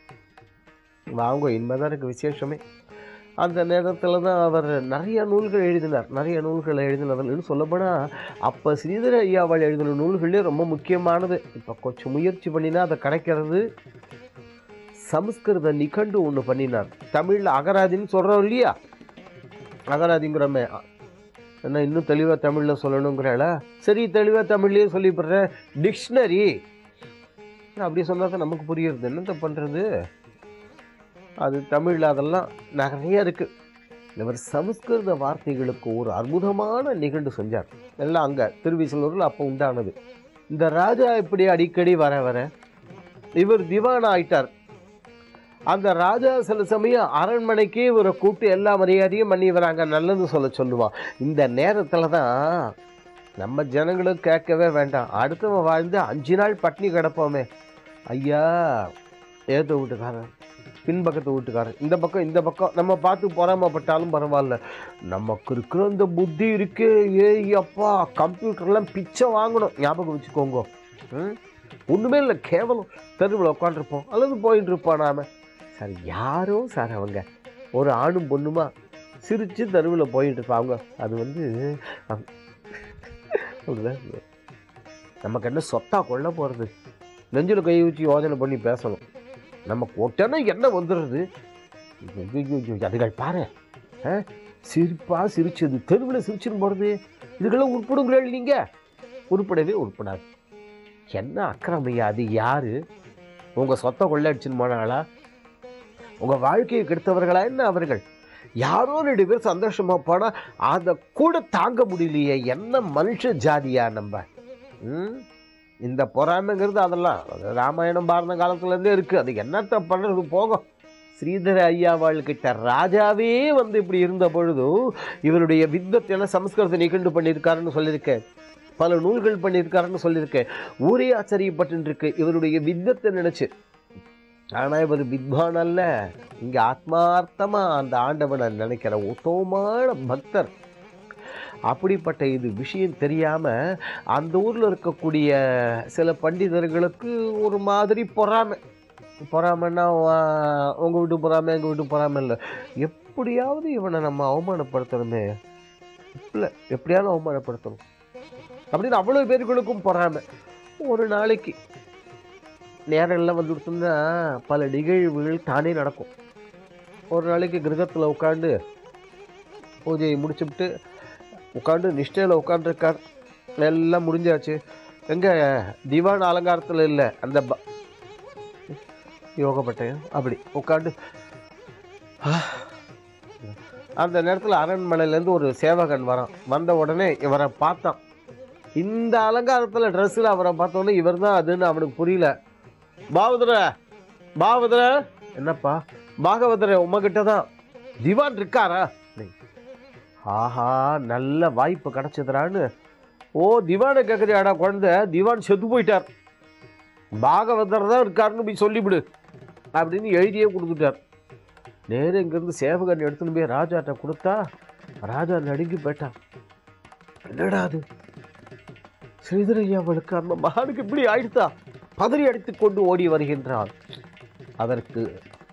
வாங்க, இனிமேதான் இருக்கு விசேஷமே. அந்த நேரத்தில் தான் அவர் நிறைய நூல்கள் எழுதினார். நிறைய நூல்களை எழுதினதுன்னு சொல்லப்போனால் அப்போ ஸ்ரீதர ஐயாவாள் எழுதின நூல்களே ரொம்ப முக்கியமானது. இப்போ கொஞ்சம் முயற்சி பண்ணினா அதை கிடைக்கிறது. சமஸ்கிருத நிகண்டு ஒன்று பண்ணினார். தமிழில் அகராதின்னு சொல்கிறோம் இல்லையா, அகராதிங்கிறோமே, என்ன இன்னும் தெளிவாக தமிழில் சொல்லணுங்கிறாள? சரி, தெளிவாக தமிழ்லேயே சொல்லிப்படுறேன். டிக்ஷனரி அப்படி சொன்னால் தான் நமக்கு புரியுறது. என்னத்த பண்ணுறது, அது தமிழில் அதெல்லாம் நிறைய இருக்குது. இவர் சமஸ்கிருத வார்த்தைகளுக்கு ஒரு அற்புதமான நிகழ்வு செஞ்சார். எல்லாம் அங்கே திருவிசலூரில் அப்போ உண்டானது. இந்த ராஜா இப்படி அடிக்கடி வர வர இவர் திவான் ஆயிட்டார். அந்த ராஜா சில சமயம் அரண்மனைக்கே இவரை கூப்பிட்டு எல்லா மரியாதையும் பண்ணி வராங்க, நல்லது சொல்லுவான். இந்த நேரத்தில் தான் நம்ம ஜனங்களும் கேட்கவே வேண்டாம், அடுத்தவன் வாழ்ந்து 5 நாள் பட்னி கிடப்போமே. ஐயா, ஏதோ வீட்டுக்காரன், பின்பக்கத்து வீட்டுக்காரன், இந்த பக்கம் நம்ம பார்த்து பொறாமப்பட்டாலும் பரவாயில்ல, நமக்கு இருக்கிற இந்த புத்தி இருக்கு. ஏய் அப்பா, கம்ப்யூட்டர்லாம் பிச்சை வாங்கணும், ஞாபகம் வச்சுக்கோங்க. ஒன்றுமே இல்லை, கேவலம் தெருவில் உட்காந்துருப்போம் அல்லது போயிட்டு இருப்போம் நாம. சார் யாரோ சார் அவங்க ஒரு ஆணும் பொண்ணுமா சிரித்து தெருவில் போயிட்டு இருப்பாங்க. அது வந்து நமக்கு என்ன சொத்தா கொள்ள போகிறது? நெஞ்சில் கை வச்சு யோஜனை பண்ணி பேசணும். நமக்கு உடனே என்ன வந்துடுறது? அதுகள் பாரு, சிரிப்பா சிரிச்சது தெருவில் சிரிச்சுன்னு போகிறது. இதுக்கெல்லாம் உருப்படுங்களே, நீங்கள் உருப்படவே உருப்படாது. என்ன அக்கிரமையா? அது யாரு? உங்கள் சொத்தை கொள்ளடிச்சுன்னு போனாங்களா? உங்கள் வாழ்க்கையை கெடுத்தவர்களா என்ன அவர்கள்? யாரோ 2 பேர் சந்தோஷமா போனால் அதை கூட தாங்க முடியலையே. என்ன மனுஷ ஜாதியா நம்ம? இந்த பொறாமைங்கிறது அதெல்லாம் ராமாயணம் பாரத காலத்துலேருந்தே இருக்குது. அது என்னத்த பண்ணுறது போகும். ஸ்ரீதர ஐயாவாள்கிட்ட ராஜாவே வந்து இப்படி இருந்த பொழுதும் இவருடைய வித்வத்தை சமஸ்கிருத நிகழ்வு பண்ணியிருக்காருன்னு சொல்லியிருக்கேன், பல நூல்கள் பண்ணியிருக்காருன்னு சொல்லியிருக்கேன். ஊரே ஆச்சரியப்பட்டு இருக்கு இவருடைய வித்வத்தை நினைச்சு. ஆனால் இவர் வித்வான் அல்ல, இங்கே ஆத்மார்த்தமாக அந்த ஆண்டவனை நினைக்கிற உத்தமமான பக்தர். அப்படிப்பட்ட இது விஷயம் தெரியாமல் அந்த ஊரில் இருக்கக்கூடிய சில பண்டிதர்களுக்கு ஒரு மாதிரி பொறாமைன்னா உங்கள் வீட்டு பொறாமை எங்கள் வீட்டு பொறாமை இல்லை, எப்படியாவது இவனை நம்ம அவமானப்படுத்தணுமே, இல்லை எப்படியாவது அவமானப்படுத்தணும் அப்படின்னு அவ்வளோ பேர்களுக்கும் பொறாமை. ஒரு நாளைக்கு நேரெல்லாம் வந்துடுத்துன்னா பல நிகழ்வுகள் தானே நடக்கும். ஒரு நாளைக்கு கிரகத்தில் உட்காந்து பூஜையை முடிச்சுவிட்டு உட்காந்து நிஷ்டையில் உட்காந்துருக்கார். எல்லாம் முடிஞ்சாச்சு. எங்கே திவான் அலங்காரத்தில் இல்லை, அந்த யோகப்பட்டையும் அப்படி உட்காந்து. அந்த நேரத்தில் அரண்மனையிலேருந்து ஒரு சேவகன் வரான். வந்த உடனே இவரை பார்த்தான். இந்த அலங்காரத்தில் ட்ரெஸ்ஸில் அவரை பார்த்தோன்னே இவர் தான் அதுன்னு அவனுக்கு புரியல. பாவதர என்னப்பா? பாகவதர உமகிட்ட தான் திவான் இருக்காரா? ஆஹா, நல்ல வாய்ப்பு கிடைச்சதுரான்னு. ஓ, திவானை கேட்குறியாடா குழந்தை? திவான் செத்து போயிட்டார், பாகவதர் தான் இருக்காருன்னு போய் சொல்லிவிடு அப்படின்னு எழுதியே கொடுத்துட்டார். நேரம் இங்கேருந்து சேவகன் எடுத்துன்னு போய் ராஜாட்ட கொடுத்தா ராஜா நடுங்கி போயிட்டான். என்னடா அது, ஸ்ரீதரையாவளுக்கு அந்த மகானுக்கு இப்படி ஆயிடுத்தா? பதறி அடித்து கொண்டு ஓடி வருகின்றான். அதற்கு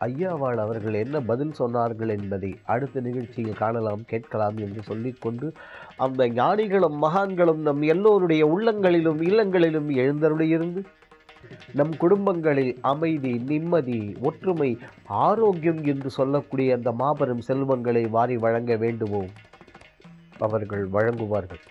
ஐயாவாள் அவர்கள் என்ன பதில் சொன்னார்கள் என்பதை அடுத்த நிகழ்ச்சியில் காணலாம், கேட்கலாம் என்று சொல்லிக்கொண்டு அந்த ஞானிகளும் மகான்களும் நம் எல்லோருடைய உள்ளங்களிலும் இல்லங்களிலும் எழுந்தருளியிருந்து நம் குடும்பங்களில் அமைதி, நிம்மதி, ஒற்றுமை, ஆரோக்கியம் என்று சொல்லக்கூடிய அந்த மாபெரும் செல்வங்களை வாரி வழங்க வேண்டுவோம். அவர்கள் வழங்குவார்கள்.